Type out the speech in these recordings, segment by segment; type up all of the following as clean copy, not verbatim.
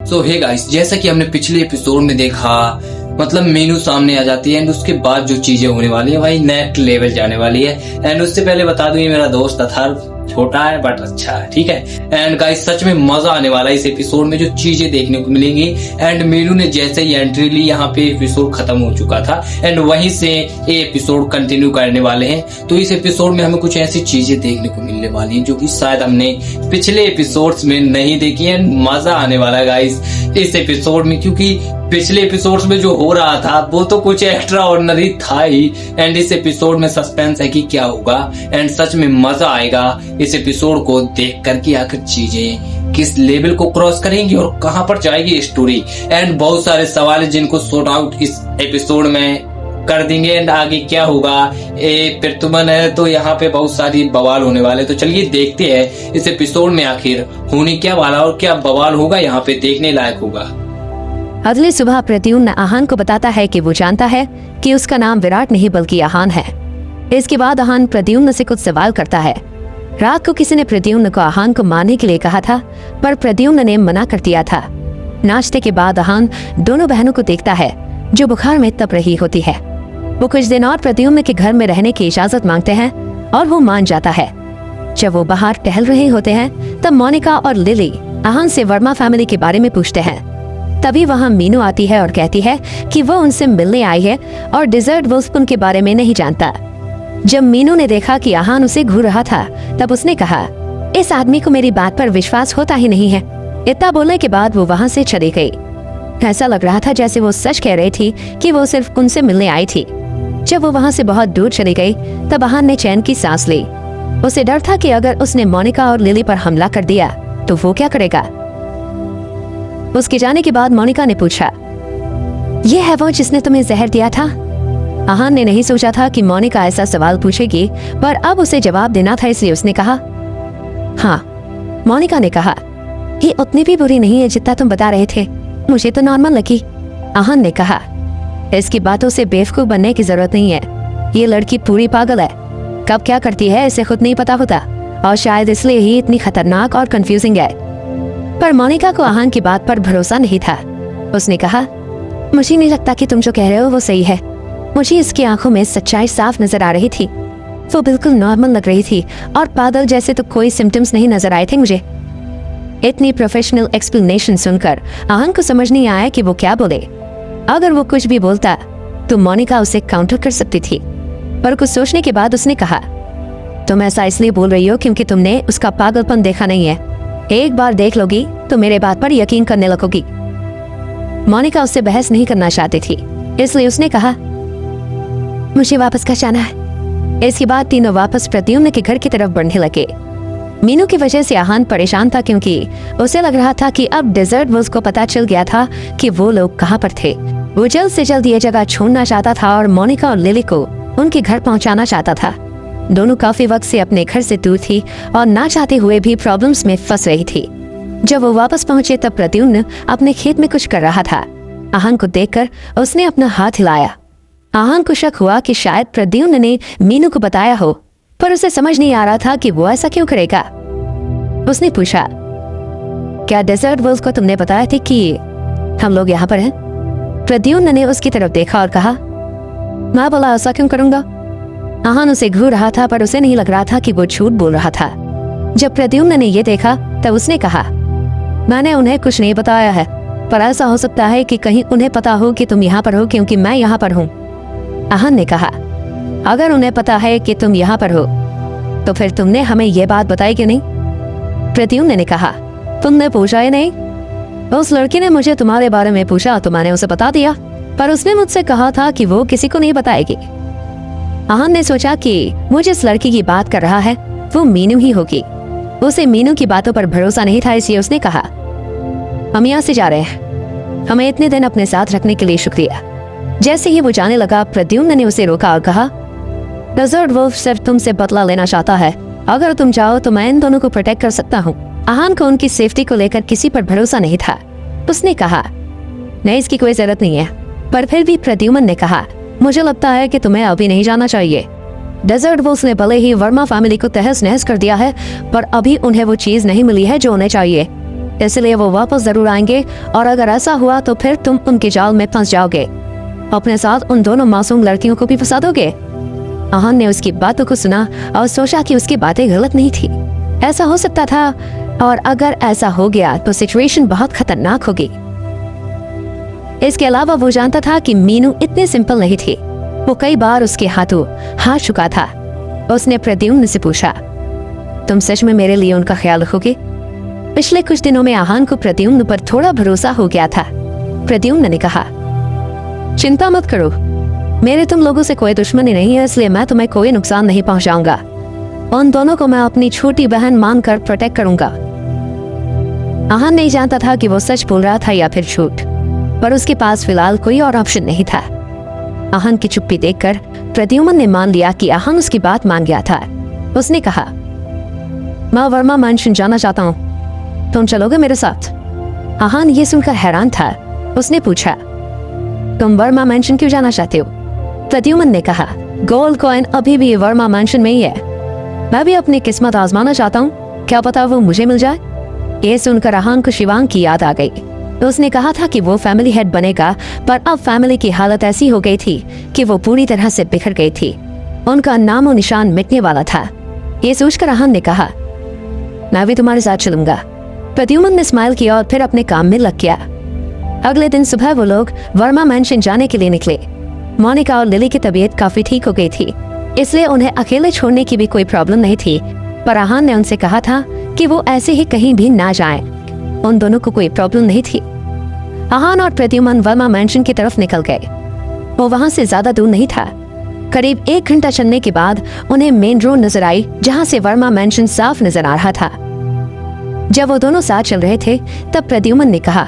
सो hey guys, जैसा कि हमने पिछले एपिसोड में देखा, मतलब मीनू सामने आ जाती है एंड उसके बाद जो चीजें होने वाली है भाई नेक्स्ट लेवल जाने वाली है। एंड उससे पहले बता दूं ये मेरा दोस्त अथर्व, छोटा है बट अच्छा है, ठीक है। एंड गाइस सच में मजा आने वाला है इस एपिसोड में, जो चीजें देखने को मिलेंगी। एंड मीनू ने जैसे ही एंट्री ली यहाँ पे एपिसोड खत्म हो चुका था एंड वहीं से ये एपिसोड कंटिन्यू करने वाले हैं। तो इस एपिसोड में हमें कुछ ऐसी चीजें देखने को मिलने वाली हैं जो कि शायद हमने पिछले एपिसोड्स में नहीं देखी। एंड मजा आने वाला है गाइस इस एपिसोड में, क्योंकि पिछले एपिसोड्स में जो हो रहा था वो तो कुछ एक्स्ट्रा ऑर्डिनरी था ही। एंड इस एपिसोड में सस्पेंस है कि क्या होगा एंड सच में मजा आएगा इस एपिसोड को देख कर कि आखिर चीजें किस लेवल को क्रॉस करेंगी और कहां पर जाएगी स्टोरी। एंड बहुत सारे सवाल है जिनको सॉर्ट आउट इस एपिसोड में कर देंगे। एंड आगे क्या होगा ये प्रतुमन है तो यहाँ पे बहुत सारी बवाल होने वाले। तो चलिए देखते हैं इस एपिसोड में आखिर होने क्या वाला और क्या बवाल होगा, यहाँ पे देखने लायक होगा। अगली सुबह प्रद्युम्न आहान को बताता है कि वो जानता है कि उसका नाम विराट नहीं बल्कि आहान है। इसके बाद आहान प्रद्युम्न से कुछ सवाल करता है। रात को किसी ने प्रद्युम्न को आहान को मारने के लिए कहा था, पर प्रद्युम्न ने मना कर दिया था। नाश्ते के बाद आहान दोनों बहनों को देखता है जो बुखार में तप रही होती है। वो कुछ दिन और प्रद्युम्न के घर में रहने की इजाजत मांगते हैं और वो मान जाता है। जब वो बाहर टहल रहे होते हैं तब मोनिका और लिली आहान से वर्मा फैमिली के बारे में पूछते हैं। तभी वहाँ मीनू आती है और कहती है कि वो उनसे मिलने आई है और डिजर्ट वुल्फ उनके बारे में नहीं जानता। जब मीनू ने देखा कि आहान उसे घूर रहा था तब उसने कहा, इस आदमी को मेरी बात पर विश्वास होता ही नहीं है। इतना बोलने के बाद वो वहाँ से चली गई। ऐसा लग रहा था जैसे वो सच कह रही थी कि वो सिर्फ उनसे मिलने आई थी। जब वो वहाँ से बहुत दूर चली गई तब आहान ने चैन की सांस ली। उसे डर था कि अगर उसने मोनिका और लिली पर हमला कर दिया तो वो क्या करेगा। उसके जाने के बाद मोनिका ने पूछा, ये है वो जिसने तुम्हें जहर दिया था? आहान ने नहीं सोचा था कि मोनिका ऐसा सवाल पूछेगी, पर अब उसे जवाब देना था इसलिए उसने कहा, हाँ। मोनिका ने कहा, ये उतनी भी बुरी नहीं है जितना तुम बता रहे थे, मुझे तो नॉर्मल लगी। आहान ने कहा, इसकी बातों से बेवकूफ बनने की जरूरत नहीं है, ये लड़की पूरी पागल है। कब क्या करती है इसे खुद नहीं पता होता और शायद इसलिए ही इतनी खतरनाक और कंफ्यूजिंग है। पर मोनिका को आहान की बात पर भरोसा नहीं था। उसने कहा, मुझे नहीं लगता कि तुम जो कह रहे हो वो सही है। मुझे इसकी आंखों में सच्चाई साफ नजर आ रही थी। वो बिल्कुल नॉर्मल लग रही थी और पागल जैसे तो कोई सिम्टम्स नहीं नजर आए थे मुझे। इतनी प्रोफेशनल एक्सप्लेनेशन सुनकर आहान को समझ नहीं आया कि वो क्या बोले। अगर वो कुछ भी बोलता तो मोनिका उसे काउंटर कर सकती थी, पर कुछ सोचने के बाद उसने कहा, तुम ऐसा इसलिए बोल रही हो क्योंकि तुमने उसका पागलपन देखा नहीं है। एक बार देख लोगी तो मेरे बात पर यकीन करने लगोगी। मोनिका उससे बहस नहीं करना चाहती थी, इसलिए उसने कहा, मुझे वापस घर जाना है। इसके बाद तीनों वापस प्रद्युम्न के घर की तरफ बढ़ने लगे। मीनू की वजह से आहान परेशान था क्योंकि उसे लग रहा था कि अब डेजर्ट वुल्फ को पता चल गया था कि वो लोग कहाँ पर थे। वो जल्द से जल्द ये जगह छोड़ना चाहता था और मोनिका और लिली को उनके घर पहुँचाना चाहता था। दोनों काफी वक्त से अपने घर से दूर थी और ना चाहते हुए भी प्रॉब्लम्स में फंस रही थी। जब वो वापस पहुंचे तब प्रद्युम्न अपने खेत में कुछ कर रहा था। आहान को देखकर उसने अपना हाथ हिलाया। आहान को शक हुआ कि शायद प्रद्युम्न ने मीनू को बताया हो, पर उसे समझ नहीं आ रहा था कि वो ऐसा क्यों करेगा। उसने पूछा, क्या डेजर्ट वुल्फ को तुमने बताया था कि हम लोग यहाँ पर हैं? प्रद्युम्न ने उसकी तरफ देखा और कहा, मैं बोला ऐसा क्यों करूंगा। आहान उसे घूर रहा था पर उसे नहीं लग रहा था कि वो झूठ बोल रहा था। जब प्रद्युम्न ने ये देखा तब उसने कहा, मैंने उन्हें कुछ नहीं बताया है, पर ऐसा हो सकता है कि कहीं उन्हें पता हो कि तुम यहाँ पर हो क्योंकि मैं यहाँ पर हूँ। आहान ने कहा, अगर उन्हें पता है कि तुम यहाँ पर हो तो फिर तुमने हमें ये बात बताई क्यों नहीं? प्रद्युम्न ने कहा, तुमने पूछा ही नहीं। उस लड़की ने मुझे तुम्हारे बारे में पूछा तो मैंने उसे बता दिया, पर उसने मुझसे कहा था कि वो किसी को नहीं बताएगी। आहान ने सोचा कि वो जिस लड़की की बात कर रहा है वो मीनू ही होगी। उसे मीनू की बातों पर भरोसा नहीं था, इसलिए उसने कहा, हम यहाँ से जा रहे हैं, हमें इतने दिन अपने साथ रखने के लिए शुक्रिया। जैसे ही वो जाने लगा प्रद्युम्न ने उसे रोका और कहा, डेजर्ट वुल्फ सिर्फ तुमसे बदला लेना चाहता है। अगर तुम चाहो तो मैं इन दोनों को प्रोटेक्ट कर सकता हूँ। आहान को उनकी सेफ्टी को लेकर किसी पर भरोसा नहीं था। उसने कहा, नहीं, इसकी कोई जरूरत नहीं है। पर फिर भी प्रद्युम्न ने कहा, मुझे लगता है कि तुम्हें अभी नहीं जाना चाहिए। डेजर्ट वुल्फ ने भले ही वर्मा फैमिली को तहस नहस कर दिया है, पर अभी उन्हें वो चीज नहीं मिली है जो उन्हें चाहिए। इसलिए वो वापस जरूर आएंगे और अगर ऐसा हुआ तो फिर तुम उनके जाल में फंस जाओगे, अपने साथ उन दोनों मासूम लड़कियों को भी फंसा दोगे। आहान ने उसकी बातों को सुना और सोचा कि उसकी बातें गलत नहीं थी, ऐसा हो सकता था और अगर ऐसा हो गया तो सिचुएशन बहुत खतरनाक होगी। इसके अलावा वो जानता था कि मीनू इतनी सिंपल नहीं थी, वो कई बार उसके हाथों हाथ चुका था। उसने प्रद्युम्न से पूछा, तुम सच में मेरे लिए उनका ख्याल रखोगे? पिछले कुछ दिनों में आहान को प्रद्युम्न पर थोड़ा भरोसा हो गया था। प्रद्युम्न ने कहा, चिंता मत करो, मेरे तुम लोगों से कोई दुश्मनी नहीं है, इसलिए मैं तुम्हें कोई नुकसान नहीं पहुंचाऊंगा। उन दोनों को मैं अपनी छोटी बहन मानकर प्रोटेक्ट करूंगा। आहान नहीं जानता था कि वो सच बोल रहा था या फिर झूठ, पर उसके पास फिलहाल कोई और ऑप्शन नहीं था। आहान की चुप्पी देखकर प्रद्युम्न ने मान लिया कि आहान उसकी बात मान गया था। उसने कहा, मैं वर्मा मैंशन जाना चाहता हूँ, तुम चलोगे मेरे साथ? आहान ये सुनकर हैरान था। उसने पूछा, तुम वर्मा मैंशन क्यों जाना चाहते हो? प्रद्युम्न ने कहा, गोल्ड कॉइन अभी भी वर्मा मैंशन में ही है, मैं भी अपनी किस्मत आजमाना चाहता हूँ, क्या पता वो मुझे मिल जाए। ये सुनकर आहान को शिवांग की याद आ गई। उसने कहा था कि वो फैमिली हेड बनेगा, पर अब फैमिली की हालत ऐसी हो गई थी कि वो पूरी तरह से बिखर गई थी, उनका नामो निशान मिटने वाला था। ये सोचकर आहान ने कहा, मैं भी तुम्हारे साथ चलूंगा। प्रद्युम्न ने स्माइल किया और फिर अपने काम में लग गया। अगले दिन सुबह वो लोग वर्मा मैंशन जाने के लिए निकले। मोनिका और लिली की तबीयत काफी ठीक हो गई थी, इसलिए उन्हें अकेले छोड़ने की भी कोई प्रॉब्लम नहीं थी, पर आहान ने उनसे कहा था कि वो ऐसे ही कहीं भी ना जाएं। उन दोनों को कोई प्रॉब्लम नहीं थी। आहान और प्रद्युम्न वर्मा मैंशन की तरफ निकल गए। वो वहां से ज्यादा दूर नहीं था। करीब 1 घंटा चलने के बाद उन्हें मेन रोड नजर आई, जहां से वर्मा मैंशन साफ नजर आ रहा था। जब वो दोनों साथ चल रहे थे तब प्रद्युम्न ने कहा,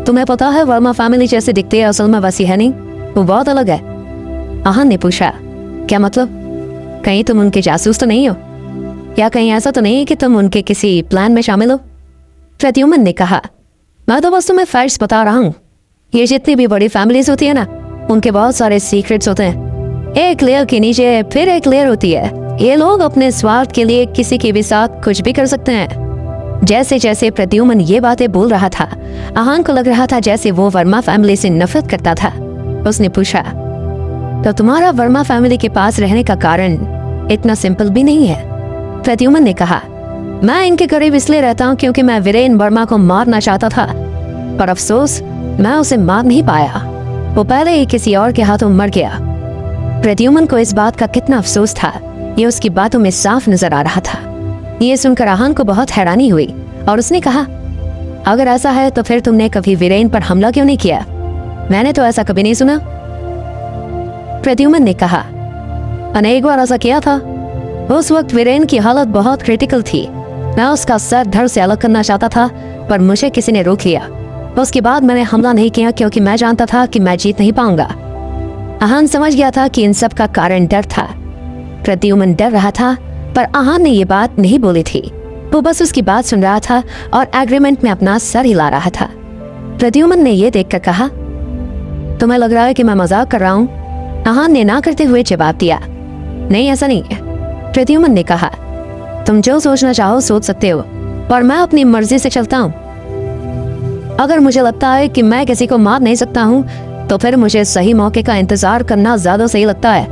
तुम्हें पता है वर्मा फैमिली जैसे दिखते हैं असल में वैसी है नहीं, वो बहुत अलग है। आहान ने पूछा, क्या मतलब? कहीं तुम उनके जासूस तो नहीं हो, या कहीं ऐसा तो नहीं कि तुम उनके किसी प्लान में शामिल हो? प्रद्युम्न ने कहा, मैं तो बस तुम्हें फैक्ट्स बता रहा हूँ। ये जितनी भी बड़ी फैमिलीज होती है ना, उनके बहुत सारे सीक्रेट्स होते हैं। एक लेयर के नीचे फिर एक लेयर होती है। ये लोग अपने स्वार्थ के लिए किसी के भी साथ कुछ भी कर सकते हैं। जैसे जैसे प्रद्युम्न ये बातें बोल रहा था, आहान को लग रहा था जैसे वो वर्मा फैमिली से नफरत करता था। उसने पूछा, तो तुम्हारा वर्मा फैमिली के पास रहने का कारण इतना सिंपल भी नहीं है? प्रद्युम्न ने कहा, मैं इनके करीब इसलिए रहता हूँ क्योंकि मैं वीरेन वर्मा को मारना चाहता था, पर अफसोस मैं उसे मार नहीं पाया। वो पहले ही किसी और के हाथों मर गया। प्रद्युम्न को इस बात का कितना अफसोस था, ये उसकी बातों में साफ नजर आ रहा था। ये सुनकर आहान को बहुत हैरानी हुई और उसने कहा, अगर ऐसा है तो फिर तुमने कभी वीरेन पर हमला क्यों नहीं किया? मैंने तो ऐसा कभी नहीं सुना। प्रद्युम्न ने कहा, मैंने एक बार ऐसा किया था। उस वक्त वीरेन की हालत बहुत क्रिटिकल थी। मैं उसका सर धड़ से अलग करना चाहता था, पर मुझे किसी ने रोक लिया। उसके बाद मैंने हमला नहीं किया क्योंकि मैं जानता था कि मैं जीत नहीं पाऊंगा। आहान समझ गया था कि इन सब का कारण डर था। प्रद्युम्न डर रहा था, पर आहान ने ये बात नहीं बोली थी। वो बस उसकी बात सुन रहा था और एग्रीमेंट में अपना सर हिला रहा था। प्रद्युम्न ने ये देखकर कहा, तुम्हें लग रहा है कि मैं मजाक कर रहा हूँ? आहान ने ना करते हुए जवाब दिया, नहीं ऐसा नहीं है। प्रद्युम्न ने कहा, तुम जो सोचना चाहो सोच सकते हो, पर मैं अपनी मर्जी से चलता हूँ। अगर मुझे लगता है कि मैं किसी को मार नहीं सकता हूँ, तो फिर मुझे सही मौके का इंतजार करना ज्यादा सही लगता है।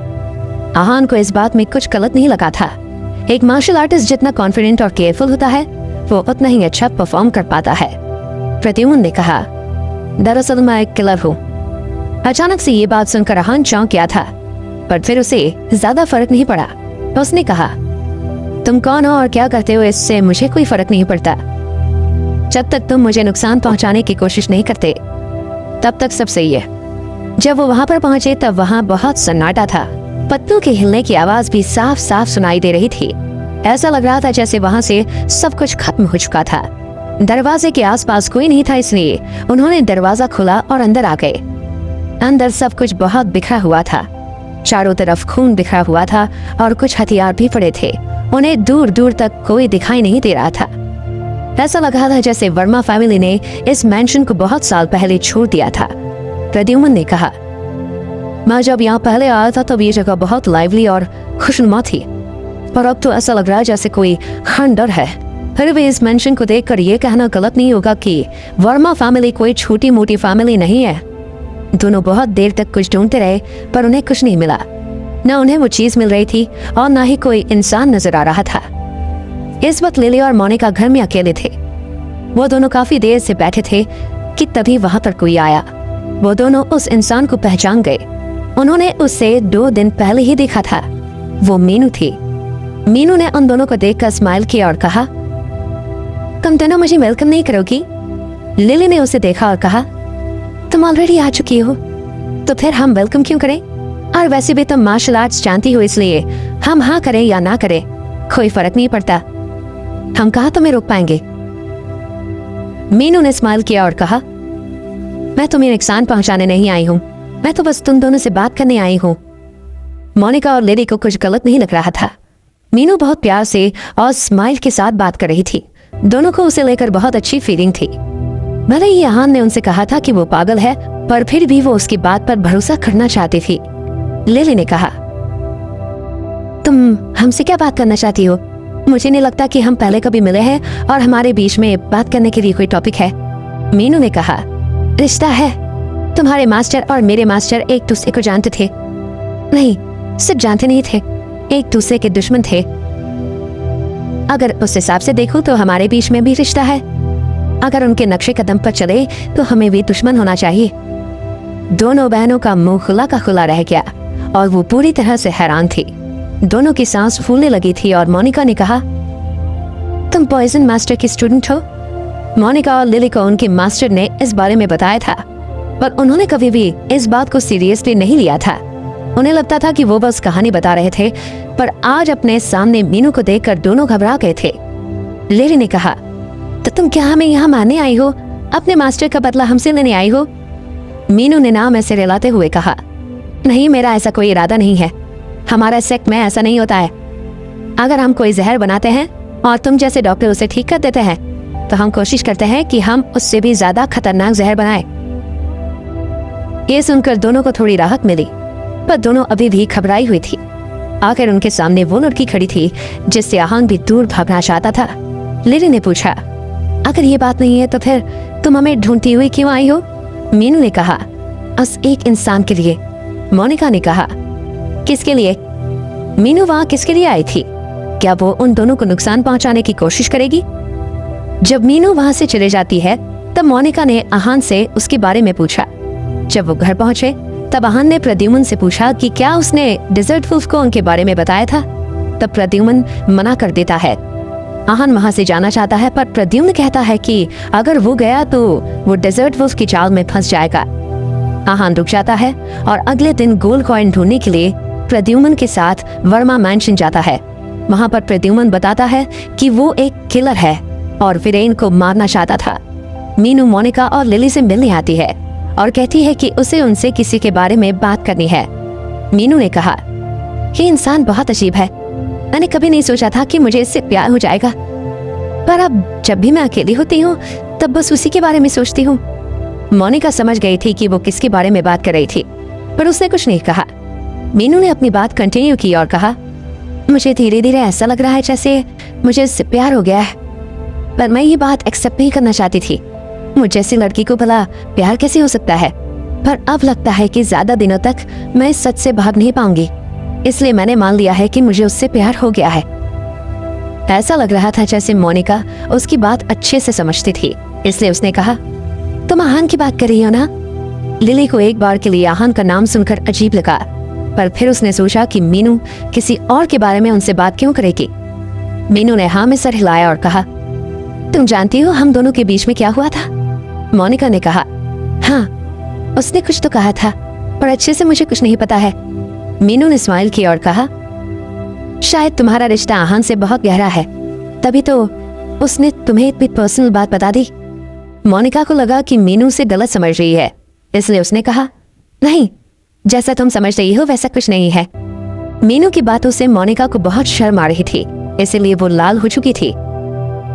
आहान को इस बात में कुछ गलत नहीं लगा था। एक मार्शल आर्टिस्ट जितना कॉन्फिडेंट और केयरफुल होता है, वो उतना ही अच्छा परफॉर्म कर पाता है। प्रद्युम्न ने कहा, दरअसल मैं एक किलर हूँ। अचानक से ये बात सुनकर आहान चौंक गया था, पर फिर उसे ज्यादा फर्क नहीं पड़ा। उसने कहा, तुम कौन हो और क्या करते हो इससे मुझे कोई फर्क नहीं पड़ता। जब तक तुम मुझे नुकसान पहुंचाने की कोशिश नहीं करते, तब तक सब सही है। जब वो वहां पर पहुंचे तब वहां बहुत सन्नाटा था। पत्तों के हिलने की आवाज भी साफ साफ सुनाई दे रही थी। ऐसा लग रहा था जैसे वहां से सब कुछ खत्म हो चुका था। दरवाजे के आसपास कोई नहीं था, इसलिए उन्होंने दरवाजा खोला और अंदर आ गए। अंदर सब कुछ बहुत बिखरा हुआ था। चारों तरफ खून बिखरा हुआ था और कुछ हथियार भी पड़े थे। उन्हें दूर दूर तक कोई दिखाई नहीं दे रहा था। ऐसा लग रहा था जैसे वर्मा फैमिली ने इस मैंशन को बहुत साल पहले छोड़ दिया था। प्रद्युम्न ने कहा, मैं जब यहाँ पहले आया था तब ये जगह बहुत लाइवली और खुशनुमा थी, पर अब तो ऐसा लग रहा है जैसे कोई खंडर है। फिर भी इस मेंशन को देखकर ये कहना गलत नहीं होगा कि वर्मा फैमिली कोई छोटी मोटी फैमिली नहीं है। दोनों बहुत देर तक कुछ ढूंढते रहे पर उन्हें कुछ नहीं मिला। न उन्हें वो चीज मिल रही थी और न ही कोई इंसान नजर आ रहा था। इस वक्त लिली और मोनिका घर में अकेले थे। वो दोनों काफी देर से बैठे थे कि तभी वहां पर कोई आया। वो दोनों उस इंसान को पहचान गए। उन्होंने उससे 2 दिन पहले ही देखा था। वो मीनू थी। मीनू ने उन दोनों को देखकर स्माइल किया और कहा, तुम दोनों मुझे वेलकम नहीं करोगी? लिली ने उसे देखा और कहा, तुम ऑलरेडी आ चुकी हो तो फिर हम वेलकम क्यों करें? और वैसे भी तुम मार्शल आर्ट्स जानती हो, इसलिए हम हाँ करें या ना करें कोई फर्क नहीं पड़ता। हम कहाँ तुम्हें रोक पाएंगे? मीनू ने स्माइल किया और कहा, मैं तुम्हें नुकसान पहुंचाने नहीं आई हूँ, मैं तो बस तुम दोनों से बात करने आई हूँ। मोनिका और लिली को कुछ गलत नहीं लग रहा था। मीनू बहुत प्यार से और स्माइल के साथ बात कर रही थी। दोनों को उसे लेकर बहुत अच्छी फीलिंग थी। भले ही आहान ने उनसे कहा था कि वो पागल है, पर फिर भी वो उसकी बात पर भरोसा करना चाहती थी। लिली ने कहा, तुम हमसे क्या बात करना चाहती हो? मुझे नहीं लगता कि हम पहले कभी मिले हैं और हमारे बीच में बात करने के लिए कोई टॉपिक है। मीनू ने कहा, रिश्ता है। तुम्हारे मास्टर और मेरे मास्टर एक दूसरे को जानते थे। नहीं, सिर्फ जानते नहीं थे, एक दूसरे के दुश्मन थे। अगर उस हिसाब से देखो तो हमारे बीच में भी रिश्ता है। अगर उनके नक्शे कदम पर चले तो हमें भी दुश्मन होना चाहिए। दोनों बहनों का मुंह खुला का खुला रह गया और वो पूरी तरह से हैरान थी। दोनों की सांस फूलने लगी थी और मोनिका ने कहा, तुम पॉइजन मास्टर की स्टूडेंट हो? मोनिका और लिली को उनके मास्टर ने इस बारे में बताया था, पर उन्होंने कभी भी इस बात को सीरियसली नहीं लिया था। उन्हें लगता था कि वो बस कहानी बता रहे थे, पर आज अपने सामने मीनू को देखकर दोनों घबरा गए थे। लिली ने कहा, तो तुम क्या हमें यहाँ मारने आई हो? अपने मास्टर का बदला हमसे लेने आई हो? मीनू ने नाम ऐसे रिलाते हुए कहा, नहीं, मेरा ऐसा कोई इरादा नहीं है। हमारा सेक्ट में ऐसा नहीं होता है। अगर हम कोई जहर बनाते हैं और तुम जैसे डॉक्टर उसे ठीक कर देते हैं, तो हम कोशिश करते हैं कि हम उससे भी ज्यादा खतरनाक जहर बनाएं। ये सुनकर दोनों को थोड़ी राहत मिली, पर दोनों अभी भी घबराई हुई थी। आखिर उनके सामने वो लड़की खड़ी थी जिससे आहान भी दूर भागना चाहता था। लिली ने पूछा, अगर ये बात नहीं है तो फिर तुम हमें ढूंढती हुई क्यों आई हो? मीनू ने कहा, बस एक इंसान के लिए। मोनिका ने कहा, किसके लिए? मीनू वहाँ किसके लिए आई थी? क्या वो उन दोनों को नुकसान पहुंचाने की कोशिश करेगी? जब मीनू वहाँ से चले जाती है तब मोनिका ने आहान से उसके बारे में पूछा। जब वो घर पहुंचे तब आहान ने प्रद्युम्न से पूछा कि क्या उसने डेजर्ट वुल्फ को उनके बारे में बताया था। तब प्रद्युम्न मना कर देता है। आहान वहाँ से जाना चाहता है, पर प्रद्युम्न कहता है कि अगर वो गया तो वो डेजर्ट वुल्फ की चाल में फंस जाएगा। आहान रुक जाता है और अगले दिन गोल्ड कॉइन ढूंढने के लिए प्रद्युम्न के साथ वर्मा मैंशन जाता है। वहाँ पर प्रद्युम्न बताता है कि वो एक किलर है और वीरेन को मारना चाहता था। मीनू मोनिका और लिली से मिलने आती है और कहती है कि उसे उनसे किसी के बारे में बात करनी है। मीनू ने कहा, ये इंसान बहुत अजीब है। मैंने कभी नहीं सोचा था कि मुझे इससे प्यार हो जाएगा, पर अब जब भी मैं अकेली होती हूँ तब बस उसी के बारे में सोचती हूँ। मोनिका समझ गई थी कि वो किसके बारे में बात कर रही थी, पर उसने कुछ नहीं कहा। मीनू ने अपनी बात कंटिन्यू की और कहा, मुझे धीरे धीरे ऐसा लग रहा है जैसे मुझे इससे प्यार हो गया है, पर मैं ये बात एक्सेप्ट नहीं करना चाहती थी। मुझ जैसी लड़की को भला प्यार कैसे हो सकता है? पर अब लगता है कि ज्यादा दिनों तक मैं इस सच से भाग नहीं पाऊंगी, इसलिए मैंने मान लिया है कि मुझे उससे प्यार हो गया है। ऐसा लग रहा था जैसे मोनिका उसकी बात अच्छे से समझती थी, इसलिए उसने कहा, तुम आहान की बात कर रही हो ना? लिली को एक बार के लिए आहान का नाम सुनकर अजीब लगा, पर फिर उसने सोचा कि मीनू किसी और के बारे में उनसे बात क्यों करेगी। मीनू ने हाँ में सर हिलाया और कहा, तुम जानती हो हम दोनों के बीच में क्या हुआ था? मोनिका ने कहा, हाँ, उसने कुछ तो कहा था, पर अच्छे से मुझे कुछ नहीं पता है। मीनू ने स्माइल किया और कहा, शायद तुम्हारा रिश्ता आहान से बहुत गहरा है, तभी तो उसने तुम्हें इतनी पर्सनल बात बता दी। मोनिका को लगा कि मीनू से गलत समझ रही है, इसलिए उसने कहा, नहीं, जैसा तुम समझ रही हो वैसा कुछ नहीं है। मीनू की बातों से मोनिका को बहुत शर्म आ रही थी, इसलिए वो लाल हो चुकी थी।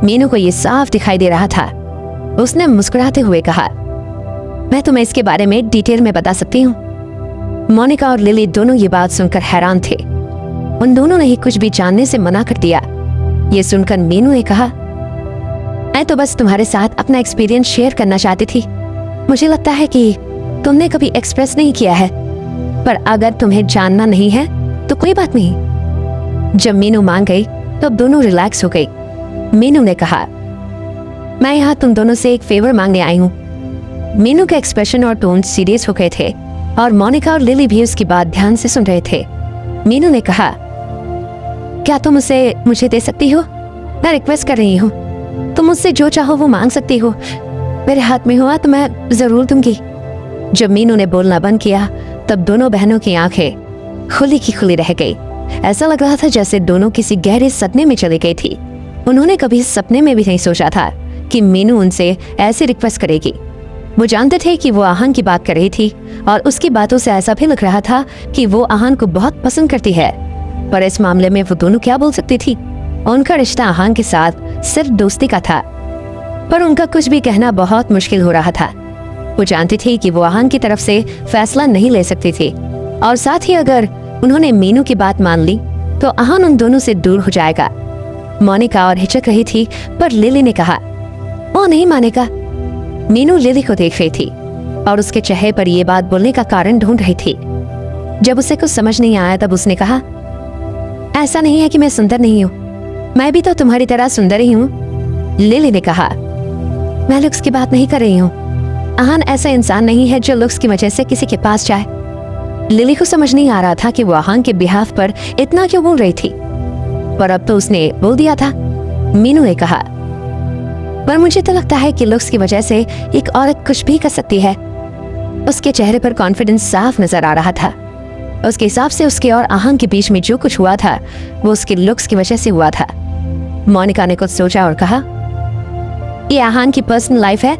मीनू को ये साफ दिखाई दे रहा था। उसने मुस्कुराते हुए कहा, मैं तुम्हें इसके बारे में डिटेल में बता सकती हूँ। मोनिका और लिली दोनों ये बात सुनकर हैरान थे। उन दोनों ने ही कुछ भी जानने से मना कर दिया। ये सुनकर मीनू ने कहा, मैं तो बस तुम्हारे साथ अपना एक्सपीरियंस शेयर करना चाहती थी। मुझे लगता है कि तुमने कभी एक्सप्रेस नहीं किया है, पर अगर तुम्हें जानना नहीं है तो कोई बात नहीं। जब मीनू मान गई तो अब दोनों रिलैक्स हो गई। मीनू ने कहा, मैं यहाँ तुम दोनों से एक फेवर मांगने आई हूँ। मीनू का एक्सप्रेशन और टोन सीरियस हो गए थे और मोनिका और लिली भी उसकी बात ध्यान से सुन रहे थे। मीनू ने कहा, क्या तुम उसे मुझे दे सकती हो? मैं रिक्वेस्ट कर रही हूँ, तुम मुझसे जो चाहो वो मांग सकती हो। मेरे हाथ में हुआ तो मैं जरूर दूंगी। जब मीनू ने बोलना बंद किया तब दोनों बहनों की आंखें खुली की खुली रह गई। ऐसा लग रहा था जैसे दोनों किसी गहरे सपने में चली गई थी। उन्होंने कभी सपने में भी नहीं सोचा था कि मीनू उनसे ऐसे रिक्वेस्ट करेगी। वो जानते थे कि वो आहान की बात कर रही थी और उसकी बातों से ऐसा भी लग रहा था कि वो आहान को बहुत पसंद करती है, पर इस मामले में वो दोनों क्या बोल सकती थी? उनका रिश्ता आहान के साथ सिर्फ दोस्ती का था, पर उनका कुछ भी कहना बहुत मुश्किल हो रहा था। वो जानती थी कि वो आहान की तरफ से फैसला नहीं ले सकती थी और साथ ही अगर उन्होंने मीनू की बात मान ली तो आहान उन दोनों से दूर हो जाएगा। मोनिका और हिचक रही थी, पर लिली ने कहा, वो नहीं मानेगा। मीनू लिली को देख रही थी और उसके चेहरे पर ये बात बोलने का कारण ढूंढ रही थी। जब उसे कुछ समझ नहीं आया तब उसने कहा, ऐसा नहीं है कि मैं सुंदर नहीं हूँ, मैं भी तो तुम्हारी तरह सुंदर ही हूँ। लिली ने कहा, मैं लुक्स की बात नहीं कर रही हूँ। आहान ऐसा इंसान नहीं है जो लुक्स की वजह से किसी के पास जाए। लिली को समझ नहीं आ रहा था कि वो आहान के बिहाफ पर इतना क्यों बोल रही थी, पर अब तो उसने बोल दिया था। मीनू ने कहा, पर मुझे तो लगता है कि लुक्स की वजह से एक औरत कुछ भी कर सकती है। उसके चेहरे पर कॉन्फिडेंस साफ नजर आ रहा था। उसके हिसाब से उसके और आहान के बीच में जो कुछ हुआ था वो उसके लुक्स की वजह से हुआ था। मोनिका ने कुछ सोचा और कहा, ये आहान की पर्सनल लाइफ है,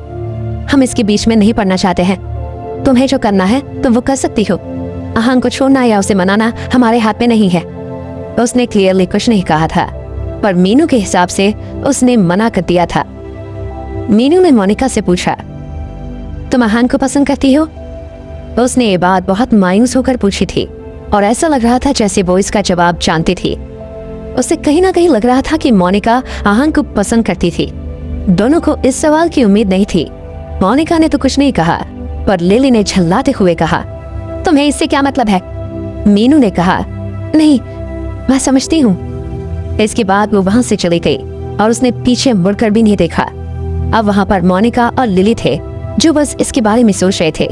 हम इसके बीच में नहीं पड़ना चाहते हैं। तुम्हें जो करना है तुम वो कर सकती हो। आहान को छोड़ना या उसे मनाना हमारे हाथ में नहीं है। उसने क्लियरली कुछ नहीं कहा था, पर मीनू के हिसाब से उसने मना कर दिया था। मीनू ने मोनिका से पूछा, तुम आहान को पसंद करती हो? उसने ये बात बहुत मायूस होकर पूछी थी और ऐसा लग रहा था जैसे वो इसका जवाब जानती थी। उसे कहीं ना कहीं लग रहा था कि मोनिका आहान को पसंद करती थी। दोनों को इस सवाल की उम्मीद नहीं थी। मोनिका ने तो कुछ नहीं कहा, पर लिली ने झल्लाते हुए कहा, तुम्हें इससे क्या मतलब है? मीनू ने कहा, नहीं, मैं समझती हूँ। इसके बाद वो वहां से चली गई और उसने पीछे मुड़कर भी नहीं देखा। अब वहां पर मोनिका और लिली थे जो बस इसके बारे में सोच रहे थे।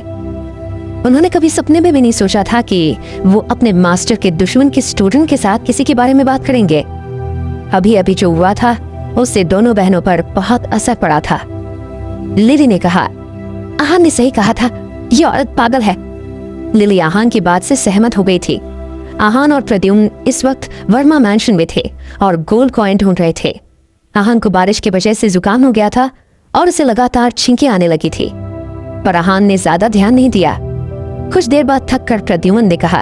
उन्होंने कभी सपने में भी नहीं सोचा था कि वो अपने मास्टर के दुश्मन के स्टूडेंट के साथ किसी के बारे में बात करेंगे। अभी अभी जो हुआ था उससे दोनों बहनों पर बहुत असर पड़ा था। लिली ने कहा, आहान ने सही कहा था, ये औरत पागल है। लिली आहान की बात से सहमत हो गई थी। आहान और प्रद्युम्न इस वक्त वर्मा मैंशन में थे और गोल्ड कॉइन ढूंढ रहे थे। आहान को बारिश की वजह से जुकाम हो गया था और उसे लगातार छींकें आने लगी थी, पर आहान ने ज्यादा ध्यान नहीं दिया। कुछ देर बाद थक कर प्रद्युम्न ने कहा,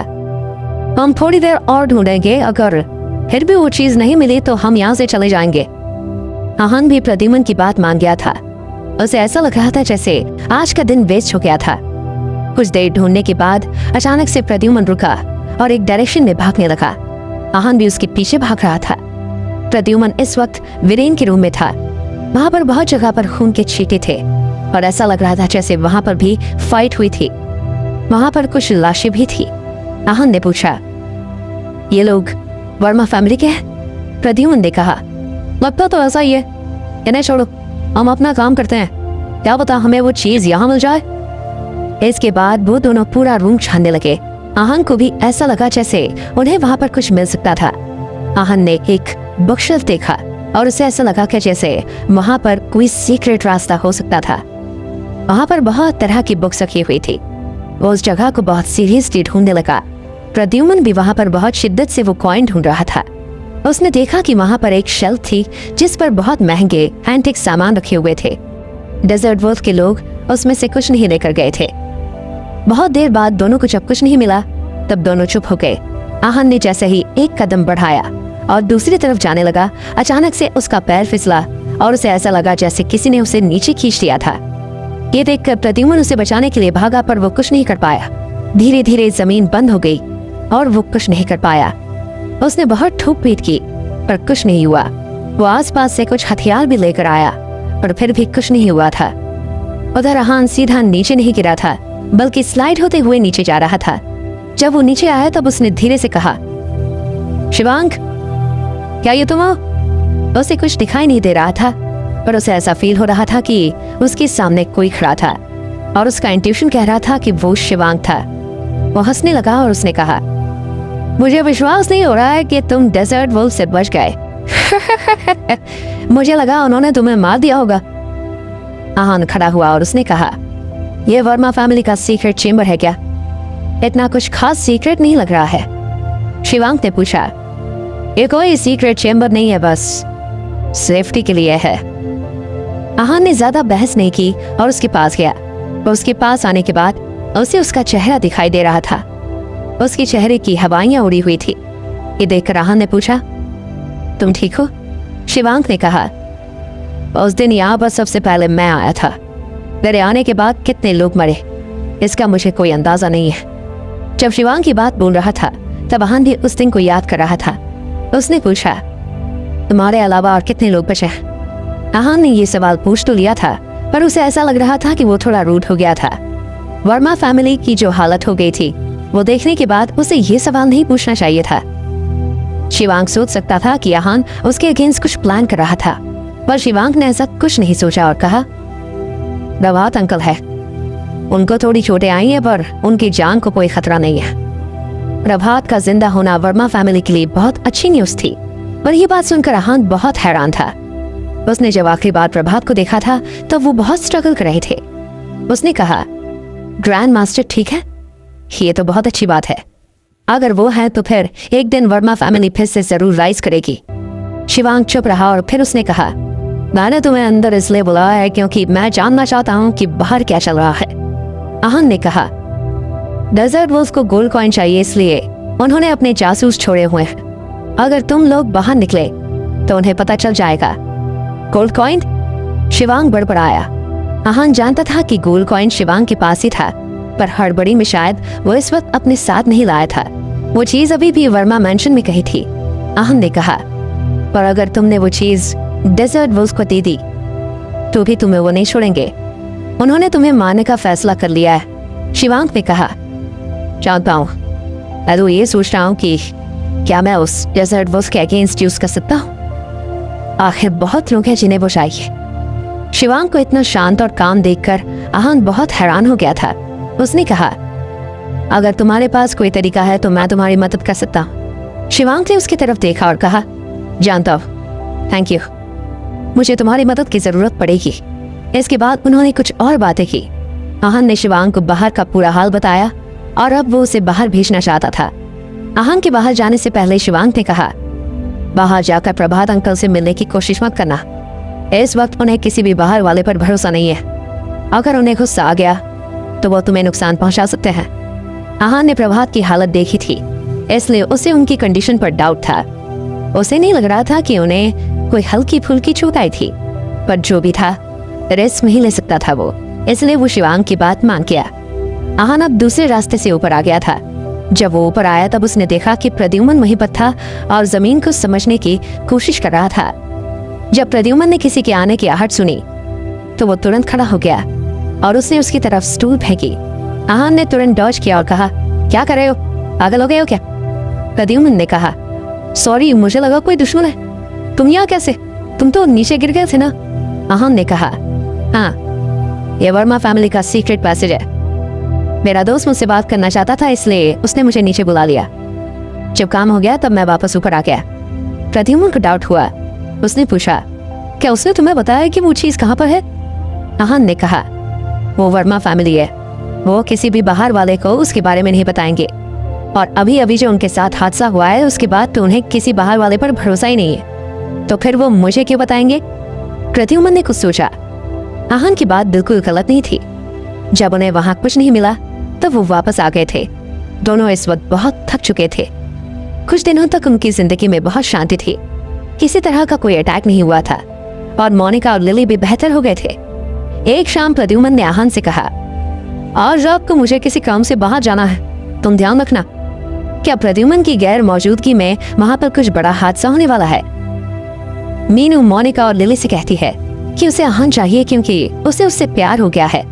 हम थोड़ी देर और ढूंढेंगे, अगर फिर भी वो चीज नहीं मिली तो हम यहाँ से चले जाएंगे। आहान भी प्रद्युम्न की बात मान गया था। उसे ऐसा लग रहा था जैसे आज का दिन वेस्ट हो गया था। कुछ देर ढूंढने के बाद अचानक से प्रद्युम्न रुका और एक डायरेक्शन में भागने लगा। आहान भी उसके पीछे भाग रहा था। प्रद्युम्न इस वक्त वीरेन के रूम में था। वहां पर बहुत जगह पर खून के छींटे थे और ऐसा लग रहा था जैसे वहां पर भी फाइट हुई थी। वहां पर कुछ लाशें भी थी। आहान ने पूछा, ये लोग वर्मा फैमिली के हैं? प्रद्युम्न ने कहा, लगता तो ऐसा ही है। इन्हें छोड़ो, हम अपना काम करते हैं, क्या पता हमें वो चीज यहाँ मिल जाए। इसके बाद वो दोनों पूरा रूम छानने लगे। आहान को भी ऐसा लगा जैसे उन्हें वहां पर कुछ मिल सकता था। आहान ने एक बुकशेल्फ देखा और उसे ऐसा लगा कि जैसे वहां पर कोई सीक्रेट रास्ता हो सकता था। वहां पर बहुत तरह की बुक्स रखी हुई थी। वो उस जगह को बहुत सीरियसली ढूंढने लगा। प्रद्युम्न भी वहां पर बहुत शिद्दत से वो कॉइन ढूंढ रहा था। उसने देखा कि वहां पर एक शेल्फ थी जिस पर बहुत महंगे एंटिक सामान रखे हुए थे। डेजर्ट वुल्फ के लोग उसमें से कुछ नहीं लेकर गए थे। बहुत देर बाद दोनों को जब कुछ नहीं मिला तब दोनों चुप हो गए। आहान ने जैसे ही एक कदम बढ़ाया और दूसरी तरफ जाने लगा, अचानक से उसका पैर फिसला और उसे ऐसा लगा जैसे किसी ने उसे नीचे खींच लिया था। ये देखकर प्रद्युम्न उसे बचाने के लिए भागा, पर वो कुछ नहीं कर पाया। धीरे धीरे जमीन बंद हो गई और वो कुछ नहीं कर पाया। उसने बहुत ठोक पीट की पर कुछ नहीं हुआ। वो आसपास से कुछ हथियार भी लेकर आया, पर फिर भी कुछ नहीं हुआ था। उधर आहान सीधा नीचे नहीं गिरा था, बल्कि स्लाइड होते हुए नीचे जा रहा था। जब वो नीचे आया तब उसने धीरे से कहा, शिवांक, क्या ये तुम हो? उसे कुछ दिखाई नहीं दे रहा था, पर उसे ऐसा फील हो रहा था कि उसके सामने कोई खड़ा था और उसका इंट्यूशन कह रहा था कि वो शिवांक था। वो हंसने लगा और उसने कहा, मुझे विश्वास नहीं हो रहा है कि तुम डेजर्ट वुल्फ से बच गए। मुझे लगा उन्होंने तुम्हें मार दिया होगा। आहान खड़ा हुआ और उसने कहा, यह वर्मा फैमिली का सीक्रेट चेंबर है क्या? इतना कुछ खास सीक्रेट नहीं लग रहा है। शिवांक ने पूछा, ये कोई सीक्रेट चेंबर नहीं है, बस सेफ्टी के लिए है। आहान ने ज्यादा बहस नहीं की और उसके पास गया। उसके पास आने के बाद उसे उसका चेहरा दिखाई दे रहा था। उसके चेहरे की हवाइयां उड़ी हुई थी। ये देखकर आहान ने पूछा, तुम ठीक हो? शिवांक ने कहा, उस दिन यहाँ पर सबसे पहले मैं आया था। मेरे आने के बाद कितने लोग मरे इसका मुझे कोई अंदाजा नहीं है। जब शिवांक की बात बोल रहा था तब आहान भी उस दिन को याद कर रहा था। उसने पूछा, तुम्हारे अलावा और कितने लोग बचे? आहान ने ये सवाल पूछ तो लिया था, पर उसे ऐसा लग रहा था कि वो थोड़ा रूड हो गया था। वर्मा फैमिली की जो हालत हो गई थी वो देखने के बाद उसे ये सवाल नहीं पूछना चाहिए था। शिवांक सोच सकता था कि आहान उसके अगेंस्ट कुछ प्लान कर रहा था, पर शिवांक ने ऐसा कुछ नहीं सोचा और कहा, प्रभात अंकल है, उनको थोड़ी चोटें आई हैं पर उनकी जान को कोई खतरा नहीं है। प्रभात का जिंदा होना वर्मा फैमिली के लिए बहुत अच्छी न्यूज थी, पर यह बात सुनकर आहान बहुत हैरान था। उसने जब आखिरी बार प्रभात को देखा था तब वो बहुत स्ट्रगल कर रहे थे। उसने कहा, ग्रैंड मास्टर ठीक है? ये तो बहुत अच्छी बात है। अगर वो है तो फिर एक दिन वर्मा फैमिली फिर से जरूर राइज करेगी। शिवांक चुप रहा और फिर उसने कहा, मैंने तुम्हें अंदर इसलिए बुलाया है क्योंकि मैं जानना चाहता हूँ कि बाहर क्या चल रहा है। आहान ने कहा, डेजर्ट वुल्फ को गोल्ड कॉइन चाहिए, इसलिए उन्होंने अपने जासूस छोड़े हुए हैं। अगर तुम लोग बाहर निकले तो उन्हें पता चल जाएगा। Gold coin? शिवांक बड़बड़ाया। आहान जानता था कि गोल्ड कॉइन शिवांक के पास ही था, पर हड़बड़ी में शायद वो इस वक्त अपने साथ नहीं लाया था। वो चीज अभी भी वर्मा मैंशन में कही थी। आहान ने कहा, पर अगर तुमने वो चीज डेजर्ट वुल्फ को दे दी तो भी तुम्हें वो नहीं छोड़ेंगे। उन्होंने तुम्हें मारने का फैसला कर लिया है। शिवांक ने कहा, जानता हूँ, मैं तो ये सोच रहा हूँ कि क्या मैं उस डेजर्ट वुल्फ के अगेंस्ट यूज कर सकता हूँ? आखिर बहुत लोग हैं जिन्हें वो चाहिए। शिवांक को इतना शांत और काम देखकर आहान बहुत हैरान हो गया था। उसने कहा, अगर तुम्हारे पास कोई तरीका है तो मैं तुम्हारी मदद कर सकता हूँ। शिवांक ने उसकी तरफ देखा और कहा, जानता हूँ, थैंक यू, मुझे तुम्हारी मदद की जरूरत पड़ेगी। इसके बाद उन्होंने कुछ और बातें की। आहान ने शिवांक को बाहर का पूरा हाल बताया और अब वो उसे बाहर भेजना चाहता था। आहान के बाहर जाने से पहले शिवांक ने कहा, बाहर जाकर प्रभात अंकल से मिलने की कोशिश मत करना। इस वक्त उन्हें किसी भी बाहर वाले पर भरोसा नहीं है। अगर उन्हें गुस्सा आ गया तो वो तुम्हें नुकसान पहुंचा सकते हैं। आहान ने प्रभात की हालत देखी थी, इसलिए उसे उनकी कंडीशन पर डाउट था। उसे नहीं लग रहा था कि उन्हें कोई हल्की फुल्की चोट आई थी, पर जो भी था रिस्क नहीं ले सकता था वो, इसलिए वो शिवांक की बात मान गया। आहान अब दूसरे रास्ते से ऊपर आ गया था। जब वो ऊपर आया तब उसने देखा कि प्रद्युम्न वहीं पर था और जमीन को समझने की कोशिश कर रहा था। जब प्रद्युम्न ने किसी के आने की आहट सुनी तो वो तुरंत खड़ा हो गया और उसने उसकी तरफ स्टूल फेंकी। आहान ने तुरंत डॉज किया और कहा, क्या कर रहे हो, पागल हो गए हो क्या? प्रद्युम्न ने कहा, सॉरी, मुझे लगा कोई दुश्मन है। तुम यहाँ कैसे? तुम तो नीचे गिर गए थे ना। आहान ने कहा, हाँ, ये वर्मा फैमिली का सीक्रेट पैसेज है। मेरा दोस्त मुझसे बात करना चाहता था, इसलिए उसने मुझे नीचे बुला लिया। जब काम हो गया तब मैं वापस ऊपर आ गया। प्रद्युम्न को डाउट हुआ। उसने पूछा, क्या उसने तुम्हें बताया कि वो चीज कहाँ पर है? आहान ने कहा, वो वर्मा फैमिली है, वो किसी भी बाहर वाले को उसके बारे में नहीं बताएंगे। और अभी अभी जो उनके साथ हादसा हुआ है उसके बाद तो उन्हें किसी बाहर वाले पर भरोसा ही नहीं है, तो फिर वो मुझे क्यों बताएंगे? प्रद्युम्न ने कुछ सोचा। आहान की बात बिल्कुल गलत नहीं थी। जब उन्हें वहां कुछ नहीं मिला तब वो वापस आ गए थे। दोनों इस वक्त बहुत थक चुके थे। कुछ दिनों तक उनकी जिंदगी में बहुत शांति थी। किसी तरह का कोई अटैक नहीं हुआ था और मोनिका और लिली भी बेहतर हो गए थे। एक शाम प्रद्युम्न ने आहान से कहा, आज रात को मुझे किसी काम से बाहर जाना है, तुम ध्यान रखना। क्या प्रद्युम्न की गैर मौजूदगी में वहां पर कुछ बड़ा हादसा होने वाला है? मीनू मोनिका और लिली से कहती है कि उसे आहान चाहिए क्योंकि उसे उससे प्यार हो गया है।